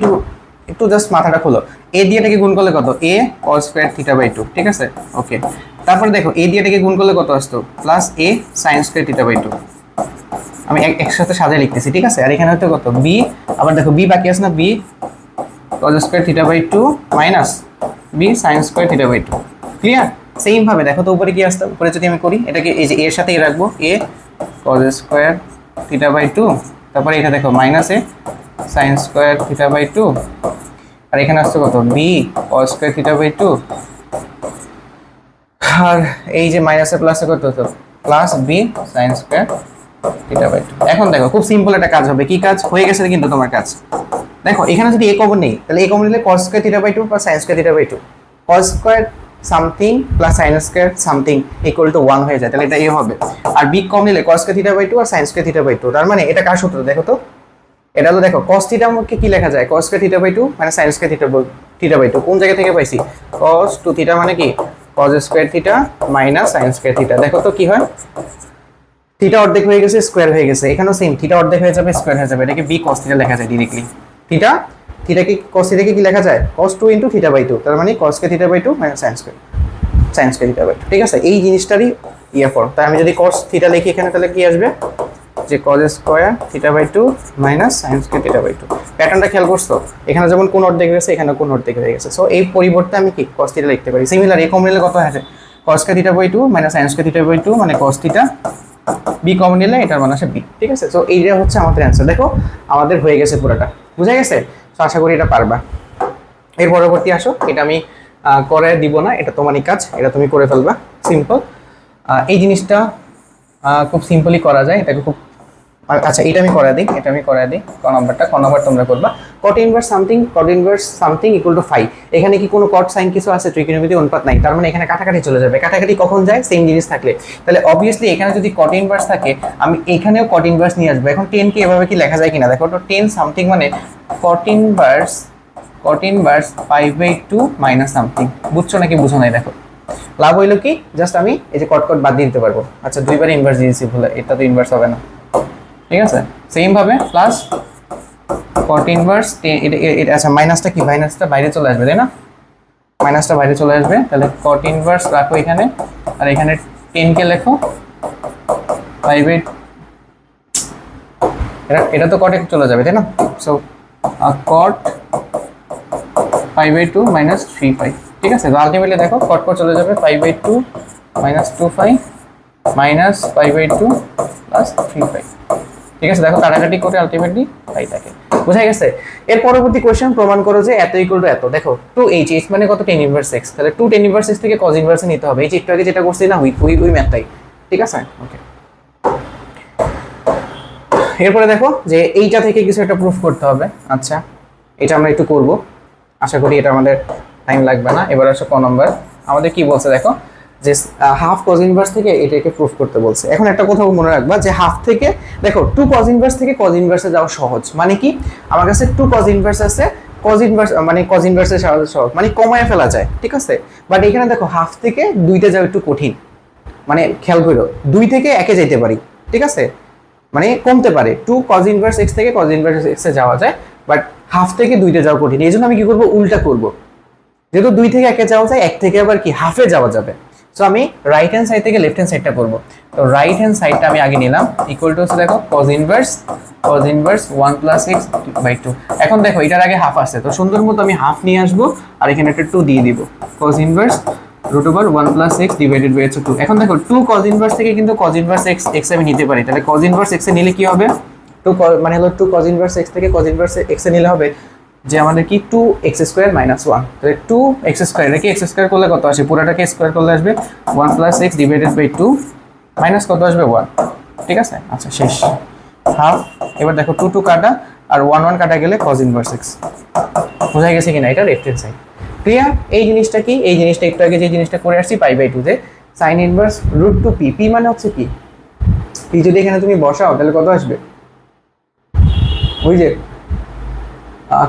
[SPEAKER 1] একটু জাস্ট মাথাটা খোলো, a দিয়ে এটাকে গুণ করলে কত a cos² θ/2, ঠিক আছে? ওকে, তারপরে দেখো a দিয়ে এটাকে গুণ করলে কত আসতো প্লাস a sin² θ/2। আমি একসাথে সাজায় লিখতেছি, ঠিক আছে? আর এখানে হচ্ছে কত b, আবার দেখো b বাকি আছে না, b cos² θ/2 minus b sin² θ/2। Clear? Same ভাবে দেখো তো উপরে কি আসতো, উপরে যদি আমি করি এটাকে এই যে এর সাথেই রাখবো a cos² θ/2, তারপরে এটা দেখো মাইনাস a sin² θ/2, আর এখানে আসছে কত b cos² θ/2, আর এই যে মাইনাসে প্লাসে কত হতো প্লাস b sin² θ/2। এখন দেখো খুব সিম্পল একটা কাজ হবে, কি কাজ হয়ে গেছে কিন্তু তোমার কাজ। দেখো এখানে যদি a কমন নেই তাহলে a কমন নিলে cos² θ/2 plus sin² θ/2, cos² something plus sin² something equal to 1 হয়ে যায়, তাহলে এটা a হবে। আর b কম নিলে cos² θ/2 আর sin² θ/2, তার মানে এটা কার সূত্র দেখো তো, এটা হলো দেখো cos θ কে কি লেখা যায়, cos² θ/2 মানে sin² θ/2। কোন জায়গা থেকে পাইছি, cos 2θ মানে কি cos² θ মাইনাস sin² θ। দেখো তো কি হয়, থিটা অর্ধেক হয়ে গেছে স্কোয়ার হয়ে গেছে, এখানেও সেম থিটা অর্ধেক হয়ে যাবে স্কোয়ার হয়ে যাবে, এটাকে b cos θ লেখা যায় ডিরেক্টলি। থিটাকে cos θ কে কি লেখা যায় cos 2 * θ/2, তার মানে cos² θ/2 মাইনাস sin² θ/2, ঠিক আছে? এই জিনিসটারই ফর্ম। তাই আমি যদি cos θ লিখি এখানে তাহলে কি আসবে যে cos² θ/2 মাইনাস sin² θ/2। প্যাটার্নটা খেয়াল করছো, এখানে যেমন কোন অর্ধেক হয়েছে এখানে কোন অর্ধেক হয়ে গেছে। সো এই পরিবর্তে আমি কি cos θ লিখতে পারি। সিমিলার এ কমন নিলে কত আছে cos² θ/2 মাইনাস sin² θ/2 মানে cos θ, b কমন নিলে এটার মান আসে b, ঠিক আছে? সো এইটা হচ্ছে আমাদের অ্যান্সার। দেখো আমাদের হয়ে গেছে, পুরোটা বুঝা গেছে। তো আশা করি এটা পারবা। এর পরবর্তী আসো, এটা আমি করে দিব না, এটা তোমারই কাজ, এটা তুমি করে ফেলবা। সিম্পল এই জিনিসটা খুব সিম্পলি করা যায়, এটাকে খুব আচ্ছা এটা আমি করে দিই ক নাম্বার তোমরা করবা cot inverse something equal two 5। এখানে কি কোনো cot sin কিছু আছে? ত্রিকোণমিতিক অনুপাত নাই, তার মানে এখানে কাটাকাটি চলে যাবে। কাটাকাটি কখন যায়? সেম জিনিস থাকলে। তাহলে অবভিয়াসলি এখানে যদি cot ইনভার্স থাকে আমি এখানেও cot ইনভার্স নিয়ে আসবো। এখন 10 কে এভাবে কি লেখা যায় কিনা দেখো তো, 10 সামথিং মানে cot ইনভার্স 5/2 মাইনাস সামথিং। বুঝছো নাকি বুঝো নাই? দেখো লাভ হইলো কি, জাস্ট আমি এই যে কট বাদ দিয়ে দিতে পারবো। আচ্ছা দুইবার ইনভার্স দিয়েছি ভুলে, এটা তো ইনভার্স হবে না, ঠিক আছে। সেম ভাবে প্লাস cot ইনভার্স এটা আচ্ছা মাইনাসটা কি, মাইনাসটা বাইরে চলে আসবে তাই না, মাইনাসটা বাইরে চলে আসবে। তাহলে cot ইনভার্স রাখো এখানে, আর এখানে 10 কে লেখো 5/, এটা তো cot চলে যাবে তাই না। সো cot 5/2 মাইনাস 3/5, ঠিক আছে। তো আলটিমেটলি দেখো cot চলে যাবে 5/2 মাইনাস 2/5 মাইনাস 5/2 প্লাস 3/5, ঠিক আছে। দেখো কাটাকাটি করে আলটিমেটলি 5 থাকে, বুঝা গেছে। এর পরবর্তী কোশ্চেন, প্রমাণ করো যে এত ইকুয়াল টু এত। দেখো 2h মানে কত, tan ইনভার্স x, তাহলে 2 tan ইনভার্স x থেকে cos ইনভার্স নিতে হবে। এই যে একটু আগে যেটা করছি না ওই ম্যাথটাই, ঠিক আছে। ওকে, এরপরে দেখো যে এইটা থেকে কিছু একটা প্রুফ করতে হবে। আচ্ছা এটা আমরা একটু করব, আশা করি এটা আমাদের টাইম লাগবে না। এবার আসো ক নম্বর, আমাদের কি বলছে দেখো যে হাফ cos ইনভার্স থেকে এটাকে প্রুফ করতে বলছে। এখন একটা কথা মনে রাখবা যে হাফ থেকে দেখো 2 cos ইনভার্স থেকে cos ইনভার্সে যাওয়া সহজ। মানে কি, আমার কাছে 2 cos ইনভার্স আছে, cos ইনভার্স মানে cos ইনভার্সে সহজ মানে কমায় ফেলা যায়, ঠিক আছে। বাট এখানে দেখো হাফ থেকে 2তে যাওয়া একটু কঠিন, মানে খেয়াল করো 2 থেকে 1-এ যেতে পারি, ঠিক আছে, মানে কমতে পারে। 2 cos ইনভার্স x থেকে cos ইনভার্স x এ যাওয়া যায়, বাট হাফ থেকে 2তে যাওয়া কঠিন। এই জন্য আমি কি করবো, উল্টা করব। যেহেতু 2 থেকে 1-এ যাওয়া যায়, 1 থেকে আবার কি হাফে যাওয়া যাবে। সো আমি রাইট হ্যান্ড সাইড থেকে লেফট হ্যান্ড সাইডটা করব। তো রাইট হ্যান্ড সাইডটা আমি আগে নিলাম, ইকুয়াল টু হচ্ছে দেখো cos ইনভার্স 1 + x/2। এখন দেখো এটার আগে হাফ আছে, তো সুন্দর মতো আমি হাফ নিয়ে আসবো আর এখানে একটা 2 দিয়ে দিব। cos inverse √1 + x / 2। এখন দেখো 2 cos ইনভার্স থেকে কিন্তু cos ইনভার্স x আমি নিতে পারি। তাহলে cos ইনভার্স x এ নিলে কি হবে, 2 মানে হলো 2 cos ইনভার্স x থেকে cos ইনভার্স x এ নিলে হবে যে আমাদের কি 2x² - 1। তাহলে 2x², এটা কি x² করলে কত আসে, পুরোটাকে স্কয়ার করলে আসবে 1 + x / 2 মাইনাস কত আসবে 1, ঠিক আছে। আচ্ছা শেষ, হাফ। এবার দেখো 2 কাটা আর 1 কাটা গেলে cos ইনভার্স x। বোঝা গেছে কিনা, এটা লেফট হ্যান্ড সাইড। ক্লিয়ার? এই জিনিসটা কি, এই জিনিসটা একটু আগে যে জিনিসটা করে আসছি π/2 তে sin ইনভার্স √2p, p মানে হচ্ছে কি, p যদি এখানে তুমি বসাও তাহলে কত আসবে, ওই যে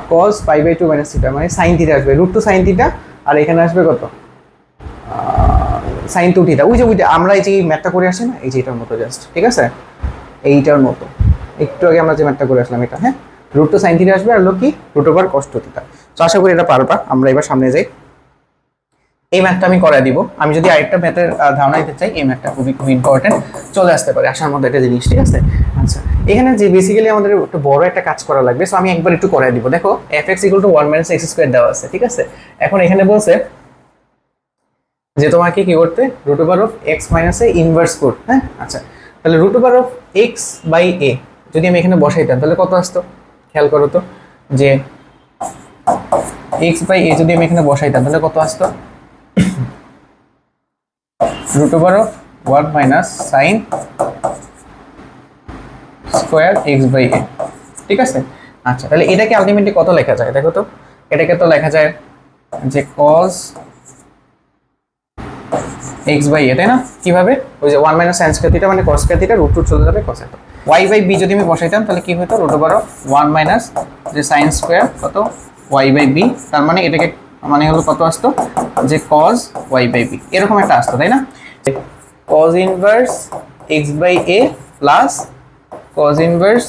[SPEAKER 1] cos π/2 - θ মানে sin θ আসবে, √2 sin θ, আর এখানে আসবে কত sin 2θ। ওই যে আমরা এই যে ম্যাথটা করে আসছি না, এই যে এটার মতো জাস্ট, ঠিক আছে, এইটার মতো একটু আগে আমরা যে ম্যাথটা করে আসলাম এটা, হ্যাঁ। √2 sin θ আসবে আর হলো কি √over cos 2θ। তো আশা করি এটা পারবা। আমরা এবার সামনে যাই, এই ম্যাথটা আমি করাই দিব। আমি যদি আরেকটা ম্যাথের ধারণা দিতে চাই, এই ম্যাথটা খুবই ইম্পর্টেন্ট, চলে আসতে পারে আসার মধ্যে একটা জিনিস, ঠিক আছে। আচ্ছা এখানে যে বেসিক্যালি আমাদের একটু বড় একটা কাজ করা লাগবে, সো আমি একবার একটু করাই দিব। দেখো f(x = 1 - x² দেওয়া আছে, ঠিক আছে। এখন এখানে বলছে যে তোমাকে কি করতে, √(x - a) ইনভার্স করতে, হ্যাঁ। আচ্ছা তাহলে √(x/a) যদি আমি এখানে বসাইতাম তাহলে কত আসতো, খেয়াল করো তো, যে x/a যদি আমি এখানে বসাইতাম তাহলে কত আসতো, √(1 - sin স্কয়ার x/a), ঠিক আছে। আচ্ছা তাহলে এটাকে আলটিমেটলি কত লেখা যায় দেখো তো, এটাকে তো লেখা যায় যে cos x/a, তাই না। কিভাবে, ওই যে 1 - sin স্কয়ার থিটা মানে cos স্কয়ার থিটা, √2 চলে যাবে cos এটা। y/b যদি আমি বসাইতাম তাহলে কি হতো, √(1 - যে sin স্কয়ার কত y/b, তার মানে এটাকে মানে হলো কত আসতো, যে cos y/b এরকম একটা আসতো, তাই না। cos inverse x/a plus cos inverse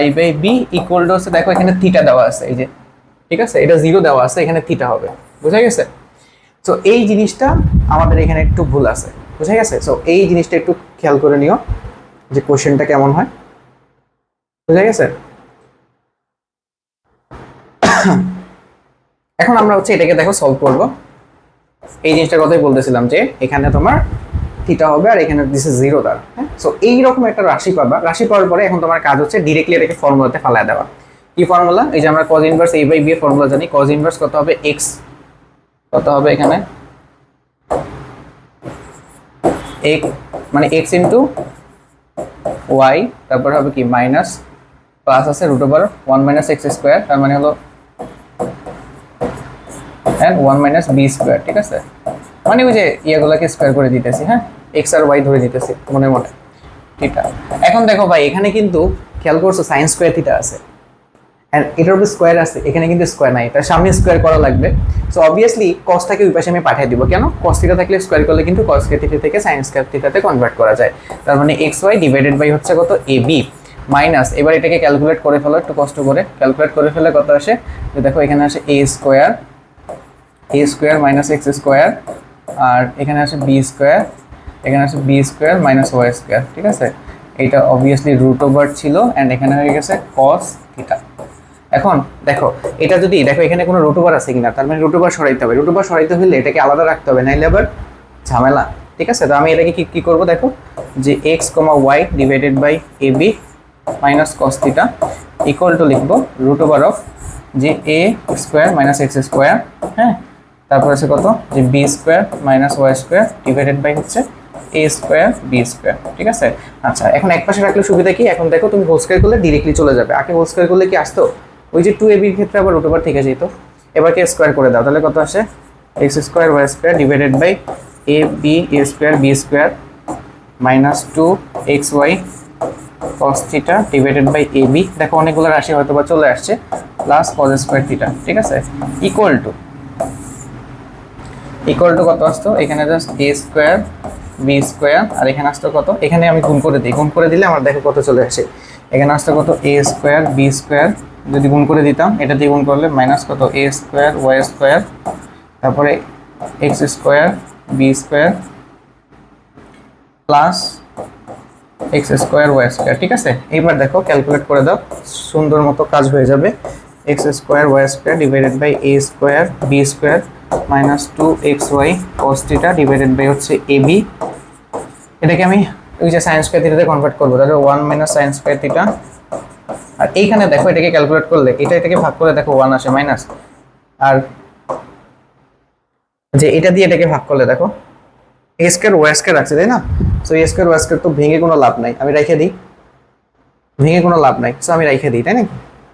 [SPEAKER 1] y/b equal to হচ্ছে, দেখো এখানে থিটা দেওয়া আছে, এই যে, ঠিক আছে, এটা 0 দেওয়া আছে, এখানে থিটা হবে, বুঝা গেছে। সো এই জিনিসটা আমাদের এখানে একটু ভুল আছে, বুঝা গেছে। সো এই জিনিসটা একটু খেয়াল করে নিও যে কোশ্চেনটা কেমন হয়, বুঝা গেছে। এখন আমরা হচ্ছে এটাকে দেখো সলভ করব। এই জিনিসটার কথাই বলতেছিলাম যে এখানে তোমার থিটা হবে আর এখানে দিছে 0 দ্বারা, হ্যাঁ। সো এইরকম একটা রাশি পাবা, রাশি পাওয়ার পরে এখন তোমার কাজ হচ্ছে ডিরেক্টলি এটাকে ফর্মুলাতে ফালায় দেওয়া। কি ফর্মুলা, এই যে আমরা cos ইনভার্স a/b এর ফর্মুলা জানি, cos ইনভার্স কত হবে, x কত হবে এখানে, x মানে x ইনটু
[SPEAKER 2] ওয়াই, তারপর হবে কি মাইনাস প্লাস আছে root over 1 minus x square, তার মানে হলো এন্ড 1 মাইনাস বি স্কোয়ার। ঠিক আছে, মানে ওই যে ইয়েগুলোকে স্কোয়ার করে দিতেছি, হ্যাঁ, এক্স আর ওয়াই ধরে দিতেছি মনে মনে। ঠিক আছে, এখন দেখো ভাই এখানে কিন্তু খেয়াল করছো সাইন স্কোয়ার থিটা আছে, এন্ড এটার উপর স্কোয়ার আছে, এখানে কিন্তু স্কোয়ার নাই, তার সামনে স্কোয়ার করা লাগবে। সো অবভিয়াসলি কসটাকে ওই পাশে আমি পাঠিয়ে দিব। কেন? কস থিটা থাকলে স্কোয়ার করলে কিন্তু কস থিটা থেকে সাইন স্কোয়ার থিটাতে কনভার্ট করা যায়। তার মানে এক্স ওয়াই ডিভাইডেড বাই হচ্ছে কত এ বি মাইনাস, এবার এটাকে ক্যালকুলেট করে ফেলো একটু কষ্ট করে, ক্যালকুলেট করে ফেলে কত আসে, যে দেখো এখানে আসে A square minus x square, আর এখানে আসে বি স্কোয়ার, এখানে আসে B square minus Y square. ঠিক আছে, এটা অবভিয়াসলি রুট ওভার ছিল অ্যান্ড এখানে হয়ে গেছে কস থিটা। এখন দেখো এটা যদি দেখো এখানে কোনো রুট ওভার আছে কিনা, তার মানে রুট ওভার সরাইতে হবে। রুট ওভার সরাইতে হলে এটাকে আলাদা রাখতে হবে, নাইলে আবার ঝামেলা। ঠিক আছে, তো আমি এটাকে কি করব দেখো, যে X comma Y divided by A B minus cos theta equal to লিখবো রুট ওভার অফ যে A square minus x square, হ্যাঁ, তারপর আছে কত যে B square minus Y square divided by হচ্ছে এ স্কোয়ার বি স্কোয়ার। ঠিক আছে, আচ্ছা এখন এক পাশে রাখলে সুবিধা কি, এখন দেখো তুমি হোল স্কোয়ার করলে ডিরেক্টলি চলে যাবে, আগে হোল স্কোয়ার করলে কি আসতো ওই যে 2ab এর ক্ষেত্রে আবার রুট ওভার থেকে যেত। এবার কে স্কোয়ার করে দাও, তাহলে কত আসে X square Y square divided by A B A square B square minus 2xy cos theta divided by A B. দেখো অনেকগুলো রাশি হয়তো বা চলে আসছে, প্লাস cos স্কোয়ার থিটা। ঠিক আছে, ইকুয়াল টু কত আসতো, এখানে just a square B square, আর এখানে আসতো কত, এখানে আমি গুণ করে দিই, গুণ করে দিলে আমার দেখো কত চলে আসে, এখানে আসতো কত এ স্কোয়ার বি স্কোয়ার, যদি গুণ করে দিতাম এটা দিয়ে গুণ করলে মাইনাস কত এ স্কোয়ার ওয়াই স্কোয়ার, তারপরে X square B square plus X square Y square. ঠিক আছে, এইবার দেখো ক্যালকুলেট করে দাও, সুন্দর মতো কাজ হয়ে যাবে। X square Y square divided by A square B square minus 2xy cos theta divided by হচ্ছে এ বি। এটাকে আমি ওই যে সাইন স্কোয়ার থিটাতে কনভার্ট করবো, তাহলে 1 মাইনাস সাইন স্কোয়ার থিটা, আর এইখানে দেখো এটাকে ক্যালকুলেট করলে এটাকে ভাগ করে দেখো 1 আসে মাইনাস, আর যে এটা দিয়ে এটাকে ভাগ করলে দেখো এ স্কোয়ার ওয়াই স্কোয়ার আছে, তাই না? সো এ স্কোয়ার ওয়াই স্কোয়ার তো ভেঙে কোনো লাভ নাই, আমি রেখে দিই, ভেঙে কোনো লাভ নাই, সো আমি রেখে দিই, তাই না?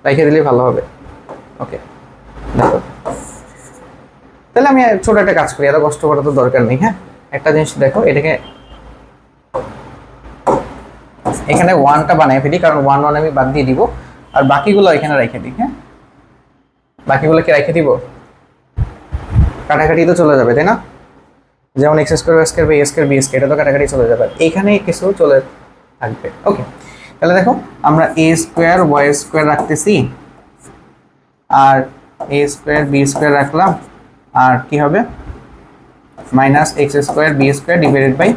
[SPEAKER 2] রেখে দিলেই ভালো হবে। ওকে, দেখো তাহলে আমি ছোট একটা কাজ করি, এত কষ্ট করার তো দরকার নেই। হ্যাঁ, একটা জিনিস দেখো, এটাকে এখানে 1টা বানিয়ে ফেলি, কারণ 1 1 আমি বাদ দিয়ে দিব, আর বাকিগুলো এখানে রেখে দিই। হ্যাঁ, বাকিগুলো কি রেখে দিব, কাটাকাটি তো চলে যাবে, তাই না? যেমন X square Y square by A square B square, এটা তো কাটাকাটি চলে যাবে, এখানে কিছু চলে থাকবে। ওকে, তাহলে দেখো আমরা এ স্কোয়ার ওয়াই স্কোয়ার রাখতেছি, আর এ স্কোয়ার বি স্কোয়ার রাখলাম, আর কি হবে minus x square B square divided by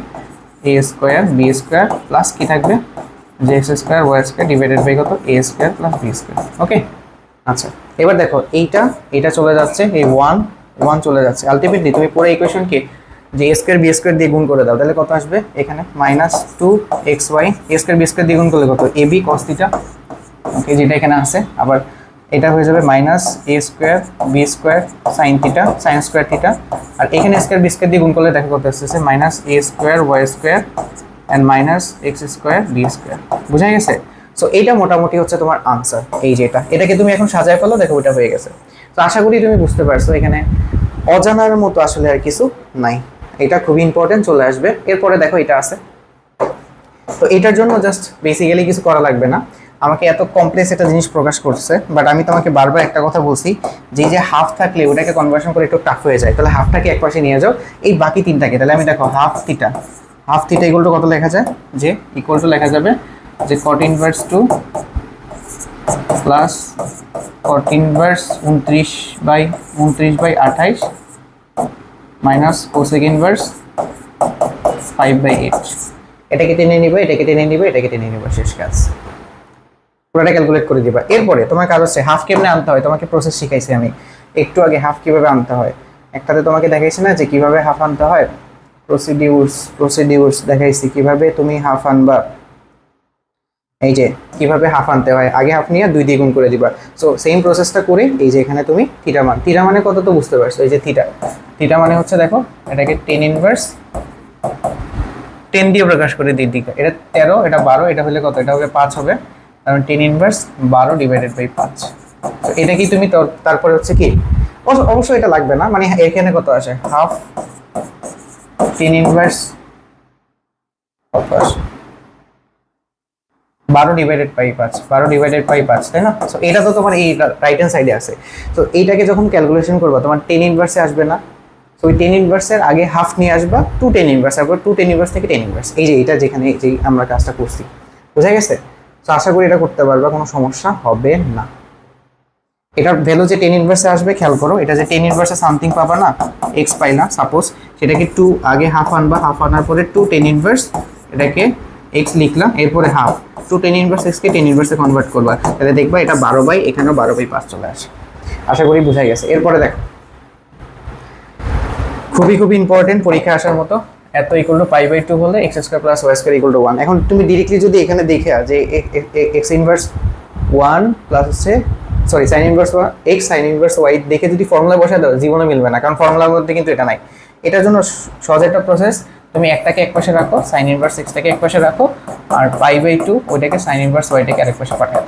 [SPEAKER 2] A square B square plus কি থাকবে যে X square Y square divided by কত A square plus B square. Okay, আচ্ছা এবার দেখো এইটা চলে যাচ্ছে, এই 1 চলে যাচ্ছে, আলটিমেটলি তুমি পুরো ইকুয়েশনকে যে এ স্কোয়ার বি স্কোয়ার দিয়ে গুণ করে দাও, তাহলে কত আসবে এখানে মাইনাস 2xy এ স্কোয়ার বি স্কোয়ার দিয়ে গুণ করলে কত এ বি কস থিটা। ওকে, যেটা এখানে আছে, আবার এটা হয়ে যাবে minus A square B square sine theta sine square theta, আর এখানে স্কোয়ার বি স্কোয়ার দিয়ে গুণ করলে দেখো কত আসছে minus A square Y square and minus x square B square. বুঝা গেছে? সো এইটা মোটামুটি হচ্ছে তোমার আনসার, এই যেটা, এটাকে তুমি এখন সাজায় ফেলো, দেখো ওইটা হয়ে গেছে। তো আশা করি তুমি বুঝতে পারছো এখানে অজানার মতো আসলে আর কিছু নাই, এটা খুবই ইম্পর্টেন্ট চলে আসবে। এরপরে দেখো এটা আছে, তো এটার জন্য জাস্ট বেসিক্যালি কিছু করা লাগবে না, আমাকে এত কমপ্লেক্স একটা জিনিস প্রকাশ করছে, বাট আমি তোমাকে বারবার একটা কথা বলছি যে হাফ থাকলে ওটাকে কনভার্সন করে একটু টাফ হয়ে যায়, তাহলে হাফটাকে এক পাশে নিয়ে যাও, এই বাকি তিনটাকে, তাহলে আমি দেখো হাফ থিটা ইকুয়াল টু কত লেখা যায়, যে ইকুয়াল টু লেখা যাবে যে cot inverse 2 plus cot inverse 29/28 minus cosec inverse 5/8। এটাকে টেনে নিবে, এটাকে টেনে নিবে, এটাকে টেনে নিবে, শেষ কাজ, পুরোটা ক্যালকুলেট করে দিবা। এরপরে তোমার কাজ হচ্ছে হাফ কেমনে আনতে হয়, তোমাকে প্রসেস শিখাইছি আমি একটু আগে, হাফ কিভাবে আনতে হয় একটাতে তোমাকে দেখাইছি না যে কিভাবে হাফ আনতে হয়, প্রসিডিউরস দেখাইছি কিভাবে তুমি হাফ আনবা, এই যে কিভাবে হাফ আনতে হয়, আগে হাফ নিয়ে 2 দিয়ে গুণ করে দিবা। সো সেম প্রসেসটা করে এই যে এখানে তুমি থিটা মানে কত তো বুঝতে পারছো, এই যে থিটা মানে হচ্ছে দেখো এটাকে টেন ইনভার্স 10 দিয়ে প্রকাশ করে দিই দিকে, এটা 13, এটা 12, এটা হলে কত, এটা হবে 5 হবে, কারণ 10 ইনভার্স 12 ডিভাইডেড বাই 5। তো এটা কি তুমি তারপরে হচ্ছে কি, অবশ্যই এটা লাগবে না, মানে এখানে কত আসে, হাফ 10 ইনভার্স কত আসে 12 ডিভাইডেড বাই 5, 12 ডিভাইডেড বাই 5, তাই না? সো এটা তো তোমার এই রাইট হ্যান্ড সাইডে আছে। তো এইটাকে যখন ক্যালকুলেশন করবা তোমার 10 ইনভার্সে আসবে না, তো ওই 10 ইনভার্সের আগে হাফ নিয়ে আসবা, 2 10 ইনভার্স, তারপর 2 10 ইনভার্স থেকে 10 ইনভার্স, এই যে এটা যেখানে যেই আমরা কাজটা করছি, বুঝা গেছে? তো আশা করি এটা করতে পারবা, কোনো সমস্যা হবে না। এটার ভ্যালু যে 10 ইনভার্সে আসবে খেয়াল করো, এটা যে 10 ইনভার্সে সামথিং পাবা না, এক্স পাইলা সাপোজ, সেটাকে 2 আগে হাফ আনবা, হাফ আনার পরে 2 10 ইনভার্স, এটাকে এক্স লিখলাম, এরপরে হাফ 2 10 ইনভার্স এক্সকে 10 ইনভার্সে কনভার্ট করবা, তাহলে দেখবা এটা 12 বাই, এখানেও 12 বাই 5 চলে আসে। আশা করি বুঝাই গেছে। এরপরে দেখো, খুবই ইম্পর্টেন্ট পরীক্ষা আসার মতো, এত ইকুয়াল টু পাই বাই 2 হলে x square plus y square equal to 1। এখন তুমি ডিরেক্টলি যদি এখানে দেখে যে এক্স ইনভার্স 1 প্লাস হচ্ছে sorry sine inverse x sine inverse y দেখে যদি ফর্মুলা বসায় দাও, জীবনে মিলবে না, কারণ ফর্মুলার মধ্যে কিন্তু এটা নাই। এটার জন্য সহজ একটা প্রসেস, তুমি একটাকে এক পাশে রাখো, সাইন ইনভার্স এক্সটাকে এক পাশে রাখো, আর পাই বাই 2 ওইটাকে সাইন ইনভার্স ওয়াইটাকে আরেক পাশে পাঠাও।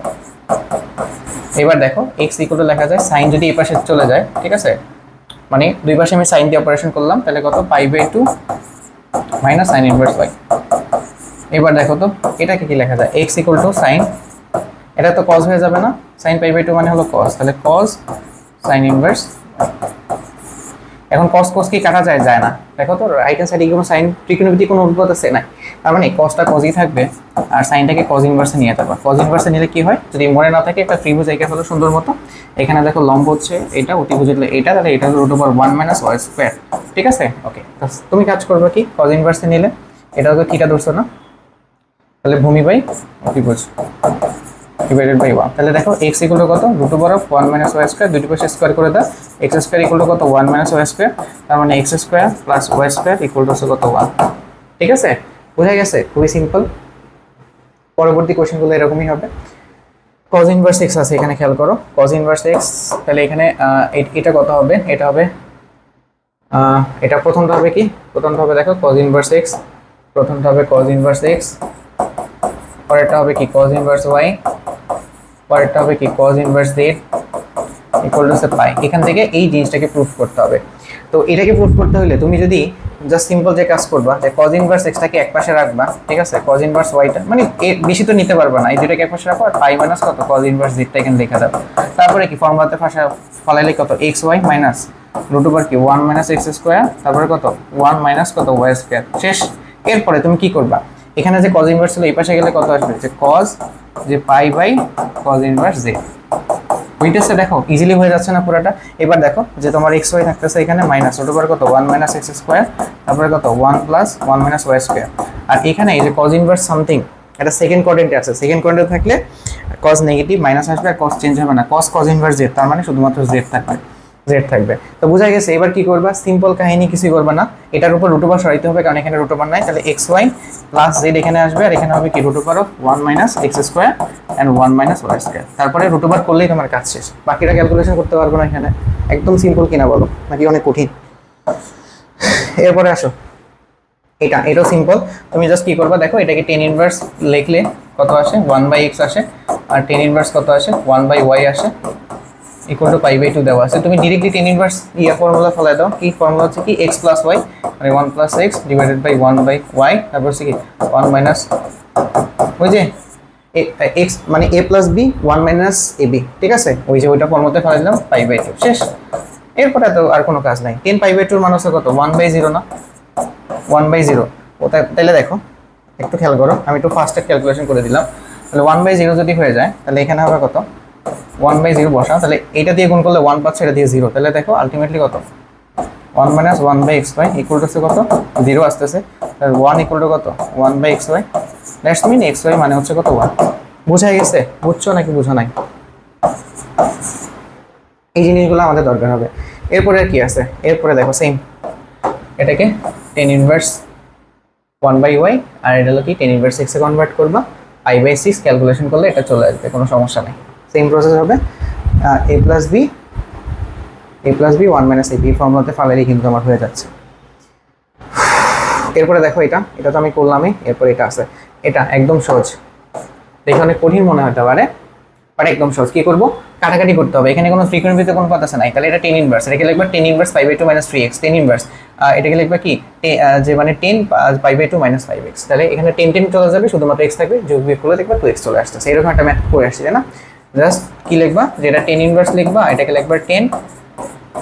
[SPEAKER 2] এবার দেখো এক্স ইকুয়াল টু লেখা যায়, সাইন যদি এই পাশে চলে যায়, ঠিক আছে, মানে দুই পাশে আমি সাইন দিয়ে অপারেশন করলাম, তাহলে কত, pi by 2 minus sine inverse y. এবার দেখো তো এটাকে কি লেখা যায়, এক্স ইকুয়াল টু সাইন, এটা তো কজ হয়ে যাবে না, সাইন পাই বাই 2 মানে হলো কজ, তাহলে কজ সাইন ইনভার্স। এখন কস কি কাটা যায়, যায় না, দেখো তো রাইট হ্যান্ড সাইডে কোনো সাইন ত্রিকোণমিতি কোনো অনুপাত আছে না, তার মানে কসটা কজই থাকবে, আর সাইনটাকে কজ ইনভার্সে নিয়ে যাবে। কজ ইনভার্সে নিলে কি হয়, যদি মনে না থাকে, একটা ত্রিভুজ এঁকে ফেলো সুন্দর মতো, এখানে দেখো লম্ব হচ্ছে এটা, অতিভুজ হলে এটা, তাহলে এটা হলো root over 1 minus Y square, ঠিক আছে? ওকে, তুমি কাজ করবে কি, কজ ইনভার্সে নিলে এটা তো থিটা ধরছো না, তাহলে ভূমি বাই অতিভুজ ডিভাইডেড বাই 1, তাহলে দেখো এক্স ইকুয়াল টু কত, root over of 1 minus Y square, দুটি পাশে স্কোয়ার করে দাও, এক্স স্কোয়ার ইকুয়াল টু কত, 1 মাইনাস ওয়াই স্কোয়ার, তার মানে x square plus y square equal to কত, 1। ঠিক আছে, বোঝা গেছে? খুবই সিম্পল। পরবর্তী কোশ্চেনগুলো এরকমই হবে। কজ ইনভার্স এক্স আছে এখানে, খেয়াল করো, কজ ইনভার্স এক্স, তাহলে এখানে এটা কত হবে, এটা হবে এটা প্রথমটা হবে কি, প্রথমটা হবে দেখো কজ ইনভার্স এক্স, প্রথমটা হবে কজ ইনভার্স এক্স, পরেরটা হবে কি কজ ইনভার্স ওয়াই, পরেরটা হবে কি cos inverse Z equal to pi. এখান থেকে এই জিনিসটাকে প্রুফ করতে হবে। তো এটাকে প্রুফ করতে হলে তুমি যদি জাস্ট সিম্পল যে কাজ করবা, যে কজ ইনভার্স এক্সটাকে এক পাশে রাখবা, ঠিক আছে, কজ ইনভার্স ওয়াইটা মানে বেশি তো নিতে পারবা না, এই দুটাকে এক পাশে রাখো, আর পাই মাইনাস কত কজ ইনভার্স জেডটা এখানে লেখা যাবে। তারপরে কি ফর্মুলাতে ফলাইলে কত, x Y minus root over কি 1 মাইনাস এক্স স্কোয়ার, তারপরে কত 1 মাইনাস কত ওয়াই স্কোয়ার, শেষ। এরপরে তুমি কি করবা, এখানে যে কজ ইনভার্স ছিল এই পাশে গেলে কত আসবে, যে কজ যে pi by cos inverse z, হইতেছে, দেখো ইজিলি হয়ে যাচ্ছে না পুরাটা। এবার দেখো যে তোমার এক্স ওয়াই থাকতেছে এখানে মাইনাস রুট ওভার কত 1 মাইনাস এক্স স্কোয়ার, তারপরে কত 1 প্লাস 1 মাইনাস ওয়াই স্কোয়ার, আর এখানে এই যে কজ ইনভার্স সামথিং এটা সেকেন্ড কোয়াড্রেন্টে আছে, সেকেন্ড কোয়াড্রেন্টে থাকলে কজ নেগেটিভ মাইনাস আসবে, আর কজ চেঞ্জ হবে না, কজ ইনভার্স জেড, তার মানে শুধুমাত্র জেড থাকবে। তো বোঝা গেছে। এবার কি করবা, সিম্পল কাহিনী, কিছুই করবা না, এটার উপর রুট ওভার সরাইতে হবে, কারণ এখানে রুট ওভার নাই, তাহলে এক্স ওয়াই প্লাস জেড এখানে আসবে, আর এখানে হবে কি root over of 1 minus x square and 1 minus Y square. তারপরে রুট ওভার করলেই তোমার কাজ শেষ, বাকিটা ক্যালকুলেশন করতে পারবো না এখানে। একদম সিম্পল কিনা বলো, নাকি অনেক কঠিন? এরপরে আসো, এটাও সিম্পল। তুমি জাস্ট কি করবা, দেখো এটাকে টেন ইনভার্স লিখলে কত আসে, 1/x আসে, আর টেন ইনভার্স কত আসে, 1/y আসে, ইকুয়াল টু পাই বাই 2 দেওয়া আছে। তুমি ডিরেক্টলি টেন ইনভার্স ফর্মুলা ফেলাই দাও। কি ফর্মুলা হচ্ছে কি, x প্লাস ওয়াই মানে 1 plus x divided by 1/y, তারপর হচ্ছে কি 1 মাইনাস ওই যে এক্স মানে a plus B 1 minus A b, ঠিক আছে, ওই যে ওইটা ফর্মুলাতে ফেলাই দিলাম, পাই বাই 2, শেষ। এরপরে তো আর কোনো কাজ নাই। 10 পাই বাই 2 এর মান হচ্ছে কত, 1/0 না, 1/0। ওটা তাহলে দেখো একটু খেয়াল করো, আমি একটু ফাস্টের ক্যালকুলেশন করে দিলাম। তাহলে 1/0 যদি হয়ে যায়, তাহলে এখানে হবে কত, 1/0 বসা, তাহলে এটা দিয়ে গুণ করলে 1 পাচ্ছে, এটা দিয়ে 0, তাহলে দেখো আলটিমেটলি কত, 1 মাইনাস 1/xy ইকুয়াল টু কত, 0 আসতেছে, তাহলে 1 ইকুয়াল টু কত, 1/xy, দ্যাটস মিন xy মানে হচ্ছে কত, 1। বুঝা গেছে? বুঝছো নাকি বুঝো নাই? এই জিনিসগুলো আমাদের দরকার হবে। এরপরে কি আছে, এরপরে দেখো সেম, এটাকে টেন ইনভার্স 1/y, আর এটা হলো কি টেন ইনভার্স x এ কনভার্ট করবা, i/6 ক্যালকুলেশন করলে এটা চলে আসবে, কোনো সমস্যা নেই। সেম প্রসেস হবে, a plus B 1 minus A B ফর্মুলাতে ফালাইলে কিন্তু আমার হয়ে যাচ্ছে। এরপরে দেখো এটা তো আমি করলামই, এরপর এটা আছে, এটা একদম সহজ, দেখে অনেক কঠিন মনে হতে পারে বাট একদম সহজ। কি করবো, কাটাকাটি করতে হবে, এখানে কোনো ফ্রিকোয়েন্সিতে কোনো পথ আছে নাই, তাহলে এটা টেন ইনভার্স, এটাকে লিখবা tan inverse pi by two minus three x, tan inverse এটাকে লিখবা কি যে মানে tan pi by two minus five x, তাহলে এখানে টেন টেন চলে যাবে, শুধুমাত্র এক্স থাকবে, যোগ বিয়োগ করলে দেখবা টু এক্স চলে আসছে, এরকম একটা ম্যাথ করে আসছে তাই না। জাস্ট কি লিখবা, যেটা টেন ইনভার্স লিখবা, এটাকে লিখবা tan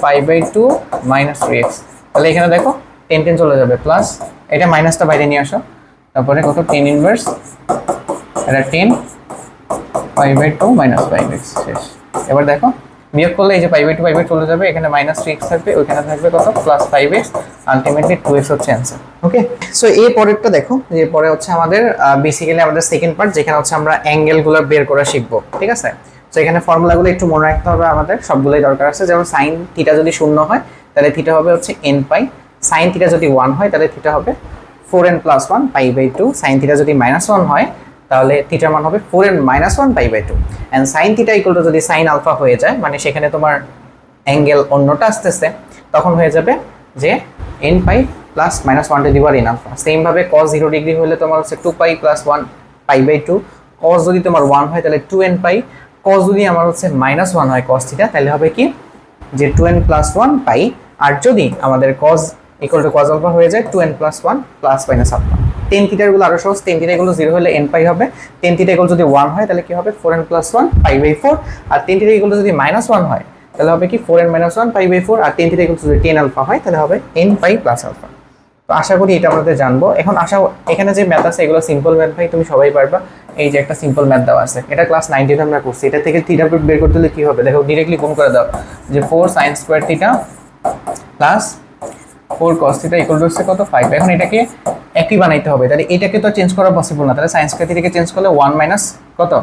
[SPEAKER 2] pi by two minus three x, তাহলে এখানে দেখো টেন টেন চলে যাবে, প্লাস এটা মাইনাসটা বাইরে নিয়ে আসো, তারপরে কত টেন ইনভার্স এটা tan pi by two minus five x শেষ। এবার দেখো বিয়োগ করলে এই যে পাই বাই টু চলে যাবে, এখানে মাইনাস থ্রি এক্স থাকবে, ওইখানে থাকবে কত plus five x, ultimately two x হচ্ছে অ্যান্সার। ওকে, সো এই পরেরটা দেখো, যে পরে হচ্ছে আমাদের বেসিক্যালি আমাদের সেকেন্ড পার্ট, যেখানে হচ্ছে আমরা অ্যাঙ্গেলগুলো বের করা শিখবো, ঠিক আছে। তো এখানে ফর্মুলাগুলো একটু মনে রাখতে হবে আমাদের, সবগুলোই দরকার আছে। যেমন সাইন থিটা যদি শূন্য হয় তাহলে থিটা হবে হচ্ছে এন পাই, সাইন থিটা যদি ওয়ান হয় তাহলে থিটা হবে four N plus one pi by two, sine theta যদি মাইনাস ওয়ান হয় তাহলে থিটার মান হবে four N minus one pi by two, and sine theta equal to যদি সাইন আলফা হয়ে যায়, মানে সেখানে তোমার অ্যাঙ্গেল অন্যটা আসতেছে, তখন হয়ে যাবে যে N pi plus minus one to the power N alpha. সেমভাবে কস জিরো ডিগ্রি হলে তোমার হচ্ছে two pi plus one pi by two, cos যদি তোমার ওয়ান হয় তাহলে টু এন পাই, কস যদি আমার হচ্ছে মাইনাস ওয়ান হয় কস থিটা, তাহলে হবে কি যে two N plus one pi, আর যদি আমাদের cos equal to cos alpha হয়ে যায় two N plus one plus minus alpha. Tan থিটারগুলো আরো সহজ, টেন থিটাগুলো জিরো হলে এন পাই হবে, টেন থিটাগুলো যদি ওয়ান হয় তাহলে কি হবে four N plus one pi by four, আর টেন থিটাগুলো যদি মাইনাস ওয়ান হয় তাহলে হবে কি four N minus one pi by four, আর টেন থিটাগুলো যদি টেন আলফা হয় তাহলে হবে এন পাই প্লাস আলফা। তো আশা করি এটা আমাদের জানবো। এখন এখানে যে ম্যাথ আছে এগুলো সিম্পল ম্যাথ ভাই, তুমি সবাই পারবা। এই যে একটা সিম্পল ম্যাথ দেওয়া আছে, এটা ক্লাস 9 আমরা করছি, এটা থেকে থিটা বের করতে হলে কি হবে দেখো, ডিরেক্টলি গুণ করে দাও, যে four sine square theta plus four cos theta equal to হচ্ছে কত 5। এখন এটাকে একই বানাইতে হবে, তাহলে এটাকে তো চেঞ্জ করা পসিবল না, তাহলে সাইন স্কোয়ার থিটাকে চেঞ্জ করলে 1 মাইনাস কত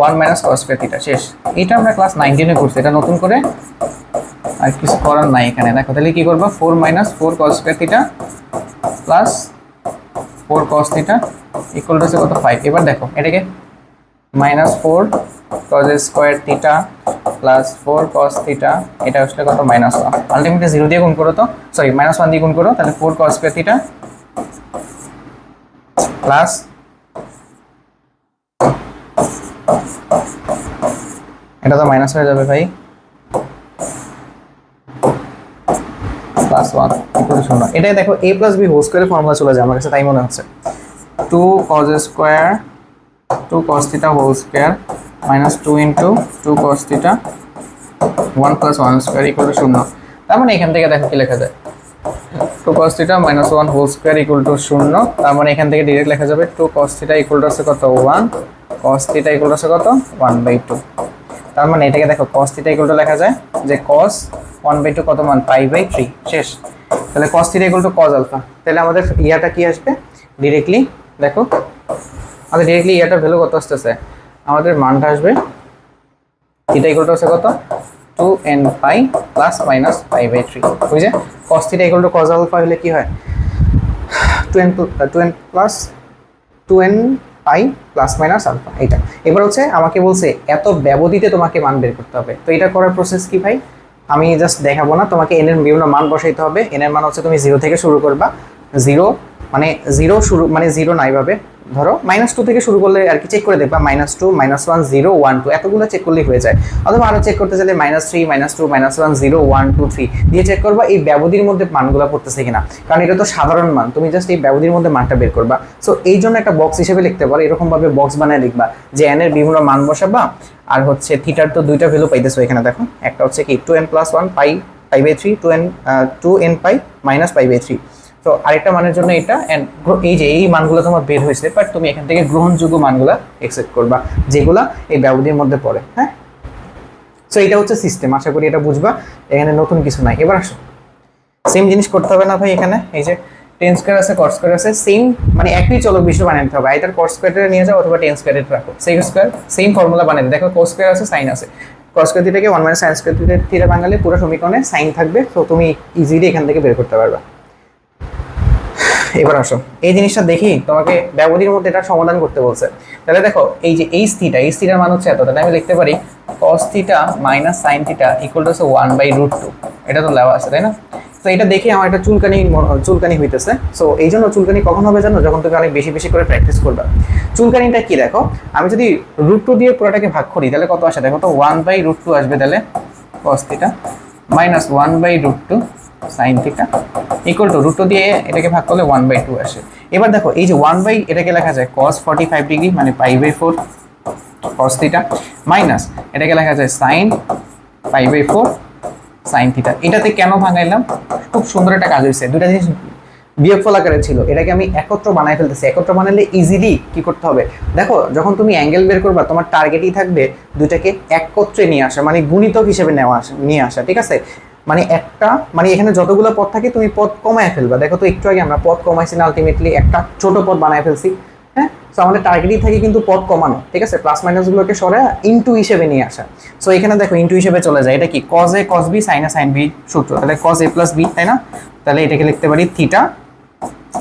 [SPEAKER 2] 1 মাইনাস কস স্কোয়ার থিটা শেষ। এটা আমরা ক্লাস 9 করছি, এটা নতুন করে আর কিছু করার নাই এখানে। দেখো তাহলে কি করবো, 4 minus 4 cos square theta plus 4 cos theta equal to হচ্ছে কত 5। এবার দেখো এটাকে minus 4 cos square theta plus 4 cos theta, এটা আসলে কত মাইনাস 1, আলটিমেটলি 0 দিয়ে গুণ করো, তো সরি মাইনাস 1 দিয়ে গুণ করো, তাহলে 4 কস স্কোয়ার থিটা প্লাস এটা তো মাইনাস হয়ে যাবে ভাই, প্লাস 1 ইকুয়াল টু 0। এটাই দেখো a প্লাস b হোল স্কয়ারের ফর্মুলা চলে যায় আমার কাছে তাই মনে হচ্ছে, 2 cos square 2 cos theta whole square minus 2 into 2 cos theta 1 plus 1 square equal to 0। তার মানে এখান থেকে দেখো কি লেখা যায়, 2 cos theta minus 1 whole square equal to 0। তার মানে এখান থেকে ডাইরেক্ট লেখা যাবে 2 cos থিটা ইকুয়াল টু কত 1, cos থিটা ইকুয়াল টু কত 1/2। তার মানে এটাকে দেখো cos থিটা ইকুয়াল টু লেখা যায় যে cos 1/2 কত মান পাই বাই 3 শেষ। তাহলে cos theta equal to cos alpha, তাহলে আমাদের ইয়াটা কি আসবে ডিরেক্টলি দেখো, আমাদের ডিরেক্টলি ইয়াটার ভ্যালু কত আসতেছে, আমাদের মানটা আসবে থিটা ইকুয়াল টু হচ্ছে কত 2n pi plus minus pi by 3। ওই যে cos theta equal to cos alpha হলে কি হয় 2n plus 2n pi plus minus alpha এইটা। এবার হচ্ছে আমাকে বলছে এত ব্যবধিতে তোমাকে মান বের করতে হবে, তো এটা করার প্রসেস কি ভাই, আমি জাস্ট দেখাবো না, তোমাকে n এর বিভিন্ন মান বসাইতে হবে। n এর মান হচ্ছে তুমি 0 থেকে শুরু করবা, 0 মানে 0 শুরু মানে 0 নাই ভাবে ধরো -2 থেকে শুরু করলে আর কি চেক করে দেখবা -2 -1 0 1 2 এতগুলো চেক করলেই হয়ে যায়। অথবা আরো চেক করতে চাইলে -3 -2 -1 0 1 2 3 দিয়ে চেক করবা এই ব্যবধির মধ্যে মানগুলো পড়তেছে কিনা, কারণ এটা তো সাধারণ মান, তুমি জাস্ট এই ব্যবধির মধ্যে মানটা বের করবা। সো এই জন্য একটা বক্স হিসেবে লিখতে পারো, এরকম ভাবে বক্স বানায় লিখবা যে n এর বিভিন্ন মান বসাবা, আর হচ্ছে থিটার তো দুইটা ভ্যালু পাইতেছো এখানে দেখো, একটা হচ্ছে কি 2n + 1 pi pi by 3 2n pi minus pi by 3। তো আরেকটা মানের জন্য এটা এই যে এই মানগুলো তোমার বের হয়েছে, বাট তুমি এখান থেকে গ্রহণযোগ্য মানগুলো অ্যাকসেপ্ট করবা যেগুলা এই ব্যবধির মধ্যে পড়ে। হ্যাঁ, সো এটা হচ্ছে সিস্টেম, আশা করি এটা বুঝবা, এখানে নতুন কিছু নাই। এবার আসো সেম জিনিস করতে হবে না ভাই, এখানে এই যে টেন স্কোয়ার আছে কট স্কোয়ার আছে, সেম মানে একই চলক বিশিষ্ট বানাতে হবে, আইদার কট স্কোয়ারটা নিয়ে যাও অথবা টেন স্কোয়ার রাখো, সেক স্কোয়ার সেম ফর্মুলা বানাতে দেখো, কট স্কোয়ার আছে সাইন আছে, কস স্কোয়ার থিটাকে 1 - sin স্কোয়ার থিটা বাঙালি পুরো সমীকরণে সাইন থাকবে, তো তুমি ইজিলি এখান থেকে বের করতে পারবা। এবার আসো এই জিনিসটা দেখি, তোমাকে ব্যবধির মধ্যে এটা সমাধান করতে বলছে। তাহলে দেখো এই যে এইচ থিটার মান হচ্ছে এত, তাহলে আমি লিখতে পারি cos theta minus sine theta equal two 1/√2, এটা তো লেওয়া আছে তাই না। তো তো এটা দেখে আমার একটা চুলকানি হইতেছে। সো এই জন্য চুলকানি কখন হবে জানো? যখন তুমি অনেক বেশি বেশি করে প্র্যাকটিস করবে। চুলকানিটা কি দেখো, আমি যদি √2 দিয়ে পুরোটাকে ভাগ করি তাহলে কত আসে দেখো তো, 1/√2 আসবে, তাহলে cos theta minus 1/√2 sin theta equal two √2 দিয়ে এটাকে ভাগ করলে 1/2 আসে। এবার দেখো এই যে 1 এটাকে লেখা যায় cos 45 ডিগ্রি মানে π/4 cos থিটা মাইনাস এটাকে লেখা যায় sin π/4 sin থিটা। এটাতে কেন ভাঙাইলাম? খুব সুন্দর একটা কাজ হয়েছে, দুটা জিনিস বিয়োগফল আকারে ছিল, এটাকে আমি একত্র বানায় ফেলতেছি। একত্র বানালে ইজিলি কি করতে হবে দেখো, যখন তুমি অ্যাঙ্গেল বের করবা তোমার টার্গেটই থাকবে দুটাকে একত্রে নিয়ে আসা, মানে গুণিতক হিসেবে নিয়ে আসা, ঠিক আছে? মানে একটা মানে এখানে যতগুলো পদ থাকে তুমি পদ কমায় ফেলবা। দেখো তো একটু আগে আমরা পদ কমাইছি না, আলটিমেটলি একটা ছোট পদ বানায় ফেলছি। হ্যাঁ, সো আমাদের টার্গেটই থাকে কিন্তু পদ কমানো, ঠিক আছে? প্লাস মাইনাসগুলোকে সরে ইনটু হিসেবে নিয়ে আসা। সো এখানে দেখো ইনটু হিসেবে চলে যায়, এটা কি cos a cos b sin a sin b সূত্র, তাহলে cos a plus b, তাই না? তাহলে এটাকে লিখতে পারি থিটা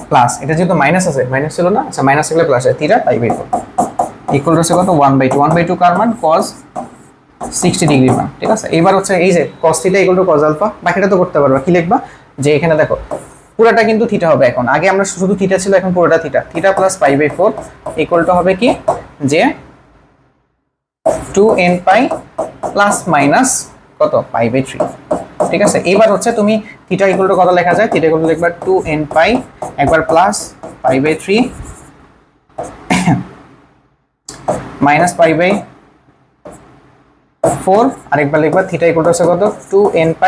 [SPEAKER 2] প্লাস, এটা যেহেতু মাইনাস আছে, মাইনাস ছিল না, আচ্ছা মাইনাস থাকলে প্লাস হয়, থিটা π/4 ইকুয়াল টু কত 1/2 কার মান cos 60 ডিগ্রি মান, ঠিক আছে? এবার হচ্ছে এই যে cos theta equal to cos alpha, বাকিটা তো করতে পারবা। কি লিখবা যে এখানে দেখো পুরোটা কিন্তু থিটা হবে এখন, আগে আমরা শুধু থিটা ছিল, এখন পুরোটা theta. Theta plus π/4 equal to হবে কি যে 2nπ প্লাস মাইনাস কত π/3, ঠিক আছে? এবার হচ্ছে তুমি থিটা ইকুয়াল টু কত লেখা যায়, থিটা ইকুয়াল টু লিখবা 2nπ একবার প্লাস π/3 মাইনাস π/4 আরেকবার লিখবা থিটা ইকুয়াল টু হচ্ছে কত 2nπ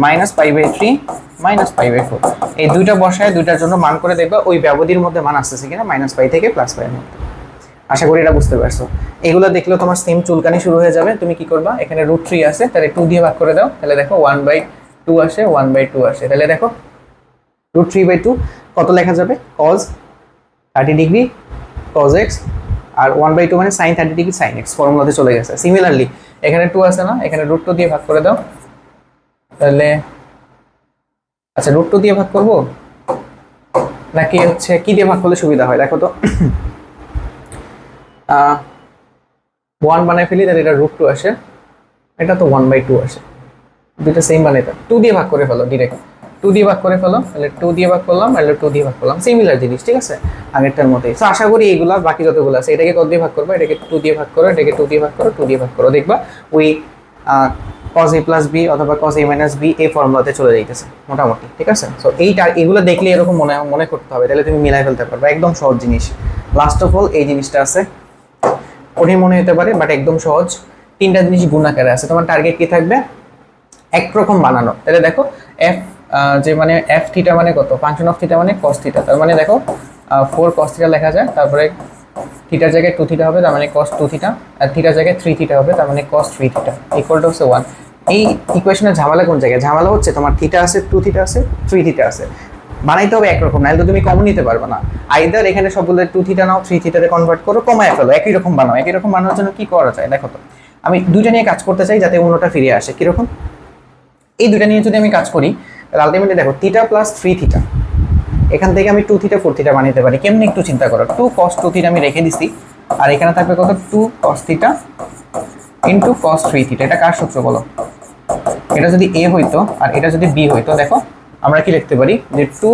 [SPEAKER 2] মাইনাস π/3 মাইনাস π/4। এই দুইটা বসায় দুইটার জন্য মান করে দেখবা ওই ব্যবধির মধ্যে মান আসতেছে কিনা, মাইনাস π থেকে প্লাস π এর মধ্যে। আশা করি এটা বুঝতে পারছো। এগুলো দেখলেও তোমার সেম চুলকানি শুরু হয়ে যাবে। তুমি কি করবা, এখানে √3 আছে, তাহলে 2 দিয়ে ভাগ করে দাও, তাহলে দেখো 1/2 আসে, 1/2 আসে, তাহলে দেখো √3/2 কত লেখা যাবে, cos 30 ডিগ্রি cos x, আর 1/2 মানে sin 30 ডিগ্রি sin x, ফর্মুলাতে চলে গেছে। সিমিলারলি এখানে 2 আছে না, এখানে √2 দিয়ে ভাগ করে দাও, তাহলে আচ্ছা √2 দিয়ে ভাগ করব নাকি হচ্ছে কি দিয়ে ভাগ করলে সুবিধা হয় দেখো তো, 1 বানাই ফেলি, তাহলে এটা √2 আসে, এটা তো 1/2 আসে, দুটো সেম বানাইতে 2 দিয়ে ভাগ করে ফেলো, ডিরেক্ট 2 দিয়ে ভাগ করে ফেলো, তাহলে 2 দিয়ে ভাগ করলাম, তাহলে 2 দিয়ে ভাগ করলাম, সিমিলার জিনিস, ঠিক আছে? আগেরটার মতোই। তো আশা করি এইগুলা বাকি যতগুলো আছে এটাকে কত দিয়ে ভাগ করবো, এটাকে 2 দিয়ে ভাগ করো, এটাকে 2 দিয়ে ভাগ করো, 2 দিয়ে ভাগ করো, দেখবা ওই cos a plus b অথবা cos a minus b এই ফর্মুলাতে চলে যাইতেছে মোটামুটি, ঠিক আছে? সো এগুলো দেখলে এরকম মনে করতে হবে, তাহলে তুমি মিলাই ফেলতে পারবে, একদম সহজ জিনিস। লাস্ট অফ অল এই জিনিসটা আছে, কঠিন মনে হতে পারে বাট একদম সহজ। তিনটা জিনিস গুণ আকারে আছে, তোমার টার্গেট কি থাকবে, একরকম বানানো। তাহলে দেখো f যে মানে f থিটা মানে কত, ফাংশন অফ থিটা মানে cos থিটা, তার মানে দেখো 4 cos থিটা লেখা যায়, তারপরে থিটার জায়গায় 2 থিটা হবে, তার মানে cos 2 থিটা, আর থিটার জায়গায় 3 থিটা হবে, তার মানে cos 3 থিটা ইকুয়াল টু হচ্ছে 1। এই ইকুয়েশনের ঝামেলা কোন জায়গায়, ঝামেলা হচ্ছে তোমার থিটা আছে, 2 থিটা আছে, 3 থিটা আছে, বানাইতে হবে একরকম, নাহলে তো তুমি কমন নিতে পারবে না। আইদার এখানে সবগুলো 2 থিটা নাও, 3 থিটাতে কনভার্ট করো, কমায় ফেলো, একই রকম বানাও। একই রকম বানানোর জন্য কি করা যায় দেখো তো, আমি দুইটা নিয়ে কাজ করতে চাই যাতে অন্যটা ফিরে আসে। কিরকম, এই দুইটা নিয়ে যদি আমি কাজ করি তাহলে আলটিমেটলি দেখো থিটা প্লাস 3 থিটা, এখান থেকে আমি 2 থিটা 4 থিটা বানাইতে পারি। কেমনি একটু চিন্তা করো, 2 cos 2 থিটা আমি রেখে দিছি, আর এখানে থাকবে কত 2 cos theta into cos 3 theta. এটা কার সূত্র বলো, এটা যদি a হইতো আর এটা যদি b হইতো, দেখো আমরা কি লিখতে পারি যে 2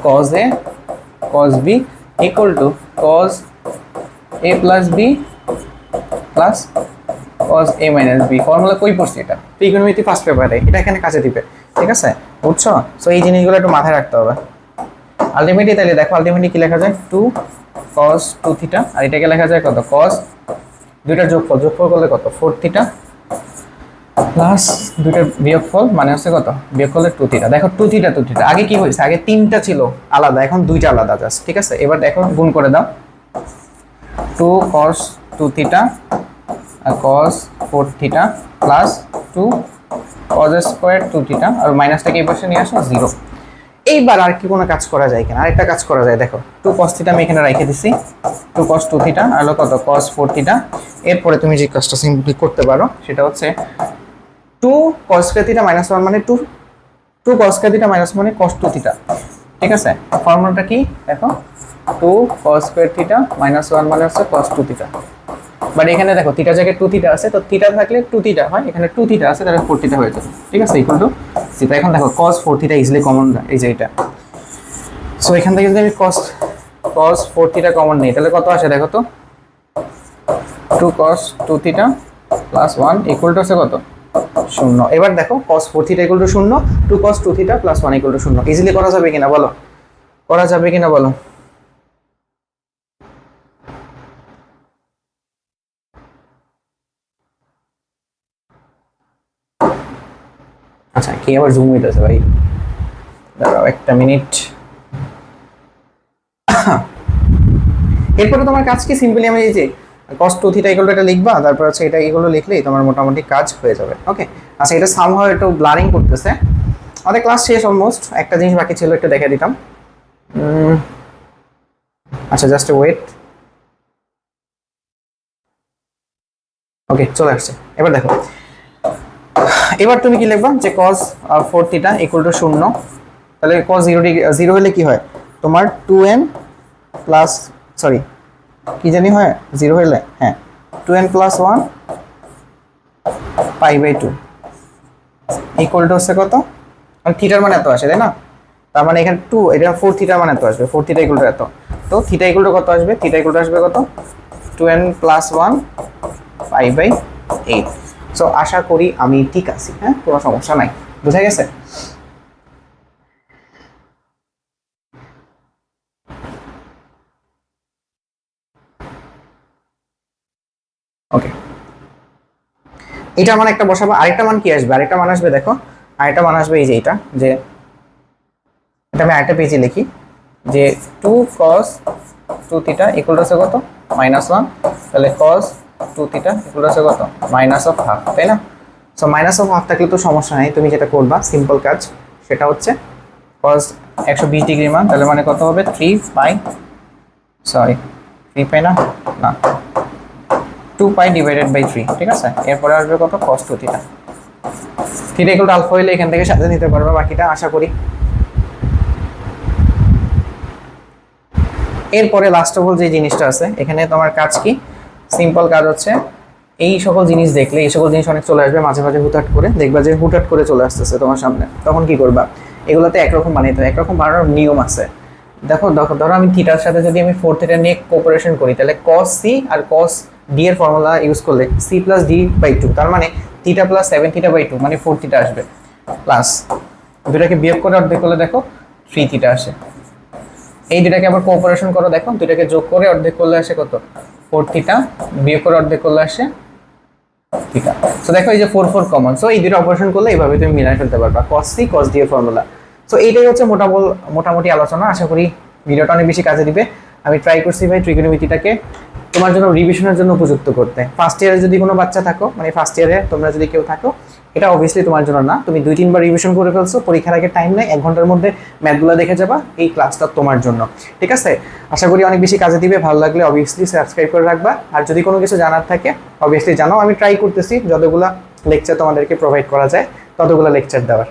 [SPEAKER 2] cos a cos b equal to cos a plus b plus cos a minus b। Formula কই পড়ছি, এটা ত্রিকোণমিতি ফার্স্ট পেপারে, এটা এখানে কাছে দিবে, ঠিক আছে? বুঝছো? সো এই জিনিসগুলো একটু মাথায় রাখতে হবে। আলটিমেটলি তাহলে দেখো আলটিমেটলি কি লেখা যায় 2 cos 2 থিটা, আর এটাকে লেখা যায় কত cos, দুইটার যোগফল করলে কত 4 থিটা প্লাস দুইটার বিয়োগফল মানে হচ্ছে কত, বিয়োগ করলে 2 থিটা। দেখো 2 থিটা 2 থিটা, আগে কি হয়েছে, আগে তিনটা ছিল আলাদা, এখন দুইটা আলাদা জাস্ট, ঠিক আছে? এবার দেখো গুণ করে দাও, 2 cos 2 থিটা আর cos 4 theta plus 2 cos square 2 theta, আর মাইনাসটাকে এই পাশে নিয়ে আসো 0। এইবার আর কি কোনো কাজ করা যায় কিনা, আরেকটা কাজ করা যায়, দেখো 2 cos থিটা আমি এখানে রেখে দিছি, 2 cos 2 থিটা আর হলো কত cos 4 থিটা। এরপরে তুমি যে কাজটা সিম্পলি করতে পারো সেটা হচ্ছে 2 cos থিটা মাইনাস 1 মানে 2 cos থিটা মাইনাস মানে cos 2 থিটা, ঠিক আছে? ফর্মুলাটা কি দেখো, 2 cos থিটা মাইনাস 1 মানে হচ্ছে cos 2 থিটা। বাট এখানে দেখো থিটার জায়গায় 2 থিটা আছে, তো থিটা থাকলে 2 থিটা হয়, এখানে 2 থিটা আছে তাহলে 4 থিটা হয়ে যাবে, ঠিক আছে? Equal to theta. এখন দেখো cos 4 থিটা ইজিলি কমন যায়, এই যে এটা। সো এখান থেকে যদি আমি cos 4 থিটা কমন নিই তাহলে কত আসে দেখো তো, 2 cos 2 theta plus 1 equal to আছে কত, 0। এবার দেখো cos 4 theta equal to 0, 2 cos 2 theta plus 1 equal to 0। Easily করা যাবে কিনা বলো, করা যাবে কিনা বলো। আচ্ছা কি আবার জুম হইতেছে ভাই, দাঁড়াও একটা মিনিট। এরপরে তোমার কাজ কি, সিম্পলি আমি এই যে cos 2 থিটা ইকুয়াল টু এটা লিখবা, তারপর হচ্ছে এটা এগুলো লিখলেই তোমার মোটামুটি কাজ হয়ে যাবে। ওকে আচ্ছা, এটা সামহাও একটু ব্লারিং করতেছে, আমাদের ক্লাস শেষ অলমোস্ট, একটা জিনিস বাকি ছিল একটু দেখে দিতাম। আচ্ছা জাস্ট ওয়েট। ওকে চলে আসছে, এবার দেখো, এবার তুমি কি লিখবা যে cos 4 থিটা ইকুয়াল টু 0, তাহলে cos 0 হলে কি হয় তোমার 2n প্লাস, সরি কি জানি হয় 0 হলে, হ্যাঁ 2n plus 1 pi by 2 equal to হচ্ছে কত, আর থিটার মানে এত আসে তাই না, তার মানে এখানে 2, এটা 4 থিটার মানে এত আসবে, 4 থিটা ইকুয়াল টু এত, তো থিটা ইকুয়াল টু কত আসবে, থিটা ইকুয়াল টু আসবে কত 2n plus 1 pi by 8। So আশা করি আমি ঠিক আছি, হ্যাঁ কোনো সমস্যা নাই, বুঝা গেছে। ওকে এটা মানে একটা বসাবো, আরেকটা মান কি আসবে, আরেকটা মান আসবে দেখো, আরেকটা মান আসবে এই যে এটা, যে এটা আমি আরেকটা পেজে লিখি যে 2 cos 2 থিটা ইকুয়াল টু কত -1, তাহলে cos 2 থিটা ইকুয়াল টু কত -1/2, তাই না। সো -1/2 থাকলে তো সমস্যা নাই, তুমি যেটা করবা সিম্পল কাজ সেটা হচ্ছে cos 120 ডিগ্রি মান, তাহলে মানে কত হবে 3 পাই, সরি 3 পাই না, না 2 পাই ডিভাইডেড বাই 3, ঠিক আছে। এরপরে আসবে কত cos 2 theta, theta equal to alpha হইলে এখান থেকে সাথে নিতে পারবে বাকিটা আশা করি। এরপরে লাস্ট অফ অল যে জিনিসটা আছে এখানে তোমার কাজ কি, সিম্পল কাজ হচ্ছে এই সকল জিনিস দেখলে, এই সকল জিনিস অনেক চলে আসবে মাঝে মাঝে হুটহাট করে, দেখবা যে হুটহাট করে চলে আসতেছে তোমার সামনে, তখন কি করবা, এগুলোতে একরকম বানাইতে হয়, একরকম বানানোর নিয়ম আছে। দেখো ধরো আমি থিটার সাথে যদি আমি 4 থিটা নিয়ে কোঅপারেশন করি, তাহলে cos c আর cos d এর ফর্মুলা ইউজ করলে c প্লাস d বাই 2, তার মানে থিটা প্লাস 7 থিটা বাই 2 মানে 4 থিটা আসবে, প্লাস দুটাকে বিয়োগ করে অর্ধেক করলে দেখো 3 থিটা আসে। এই দুটাকে আবার কোঅপারেশন করো, দেখো দুটাকে যোগ করে অর্ধেক করলে আসে কত 4 থিটা, বিয়োগ করে অর্ধেক করলে আসে থিটা। সো দেখো এই যে 4 4 কমন, সো এই দুটো অপারেশন করলে এইভাবে তুমি মিলাই ফেলতে পারবা cos c cos d এর ফর্মুলা। সো এইটাই হচ্ছে মোটামুটি আলোচনা, আশা করি ভিডিওটা অনেক বেশি কাজে দিবে। আমি ট্রাই করছি ভাই ট্রিগোনোমেট্রিটাকে তোমার জন্য রিভিশনের জন্য উপযুক্ত করতে। ফার্স্ট ইয়ারে যদি কোনো বাচ্চা থাকো, মানে ফার্স্ট ইয়ারে তোমরা যদি কেউ থাকো, এটা অবভিয়াসলি তোমার জন্য না, তুমি 2-3 বার রিভিশন করে ফেলছো, পরীক্ষার আগে টাইম নেই, 1 ঘন্টার মধ্যে ম্যাথগুলো দেখে যাবা, এই ক্লাসটা তোমার জন্য, ঠিক আছে। আশা করি অনেক বেশি কাজে দিবে, ভালো লাগলে অবভিয়াসলি সাবস্ক্রাইব করে রাখবা, আর যদি কোনো কিছু জানার থাকে অবভিয়াসলি জানাও, আমি ট্রাই করতেছি যতগুলো লেকচার তোমাদেরকে প্রোভাইড করা যায় ততগুলো লেকচার দেওয়ার।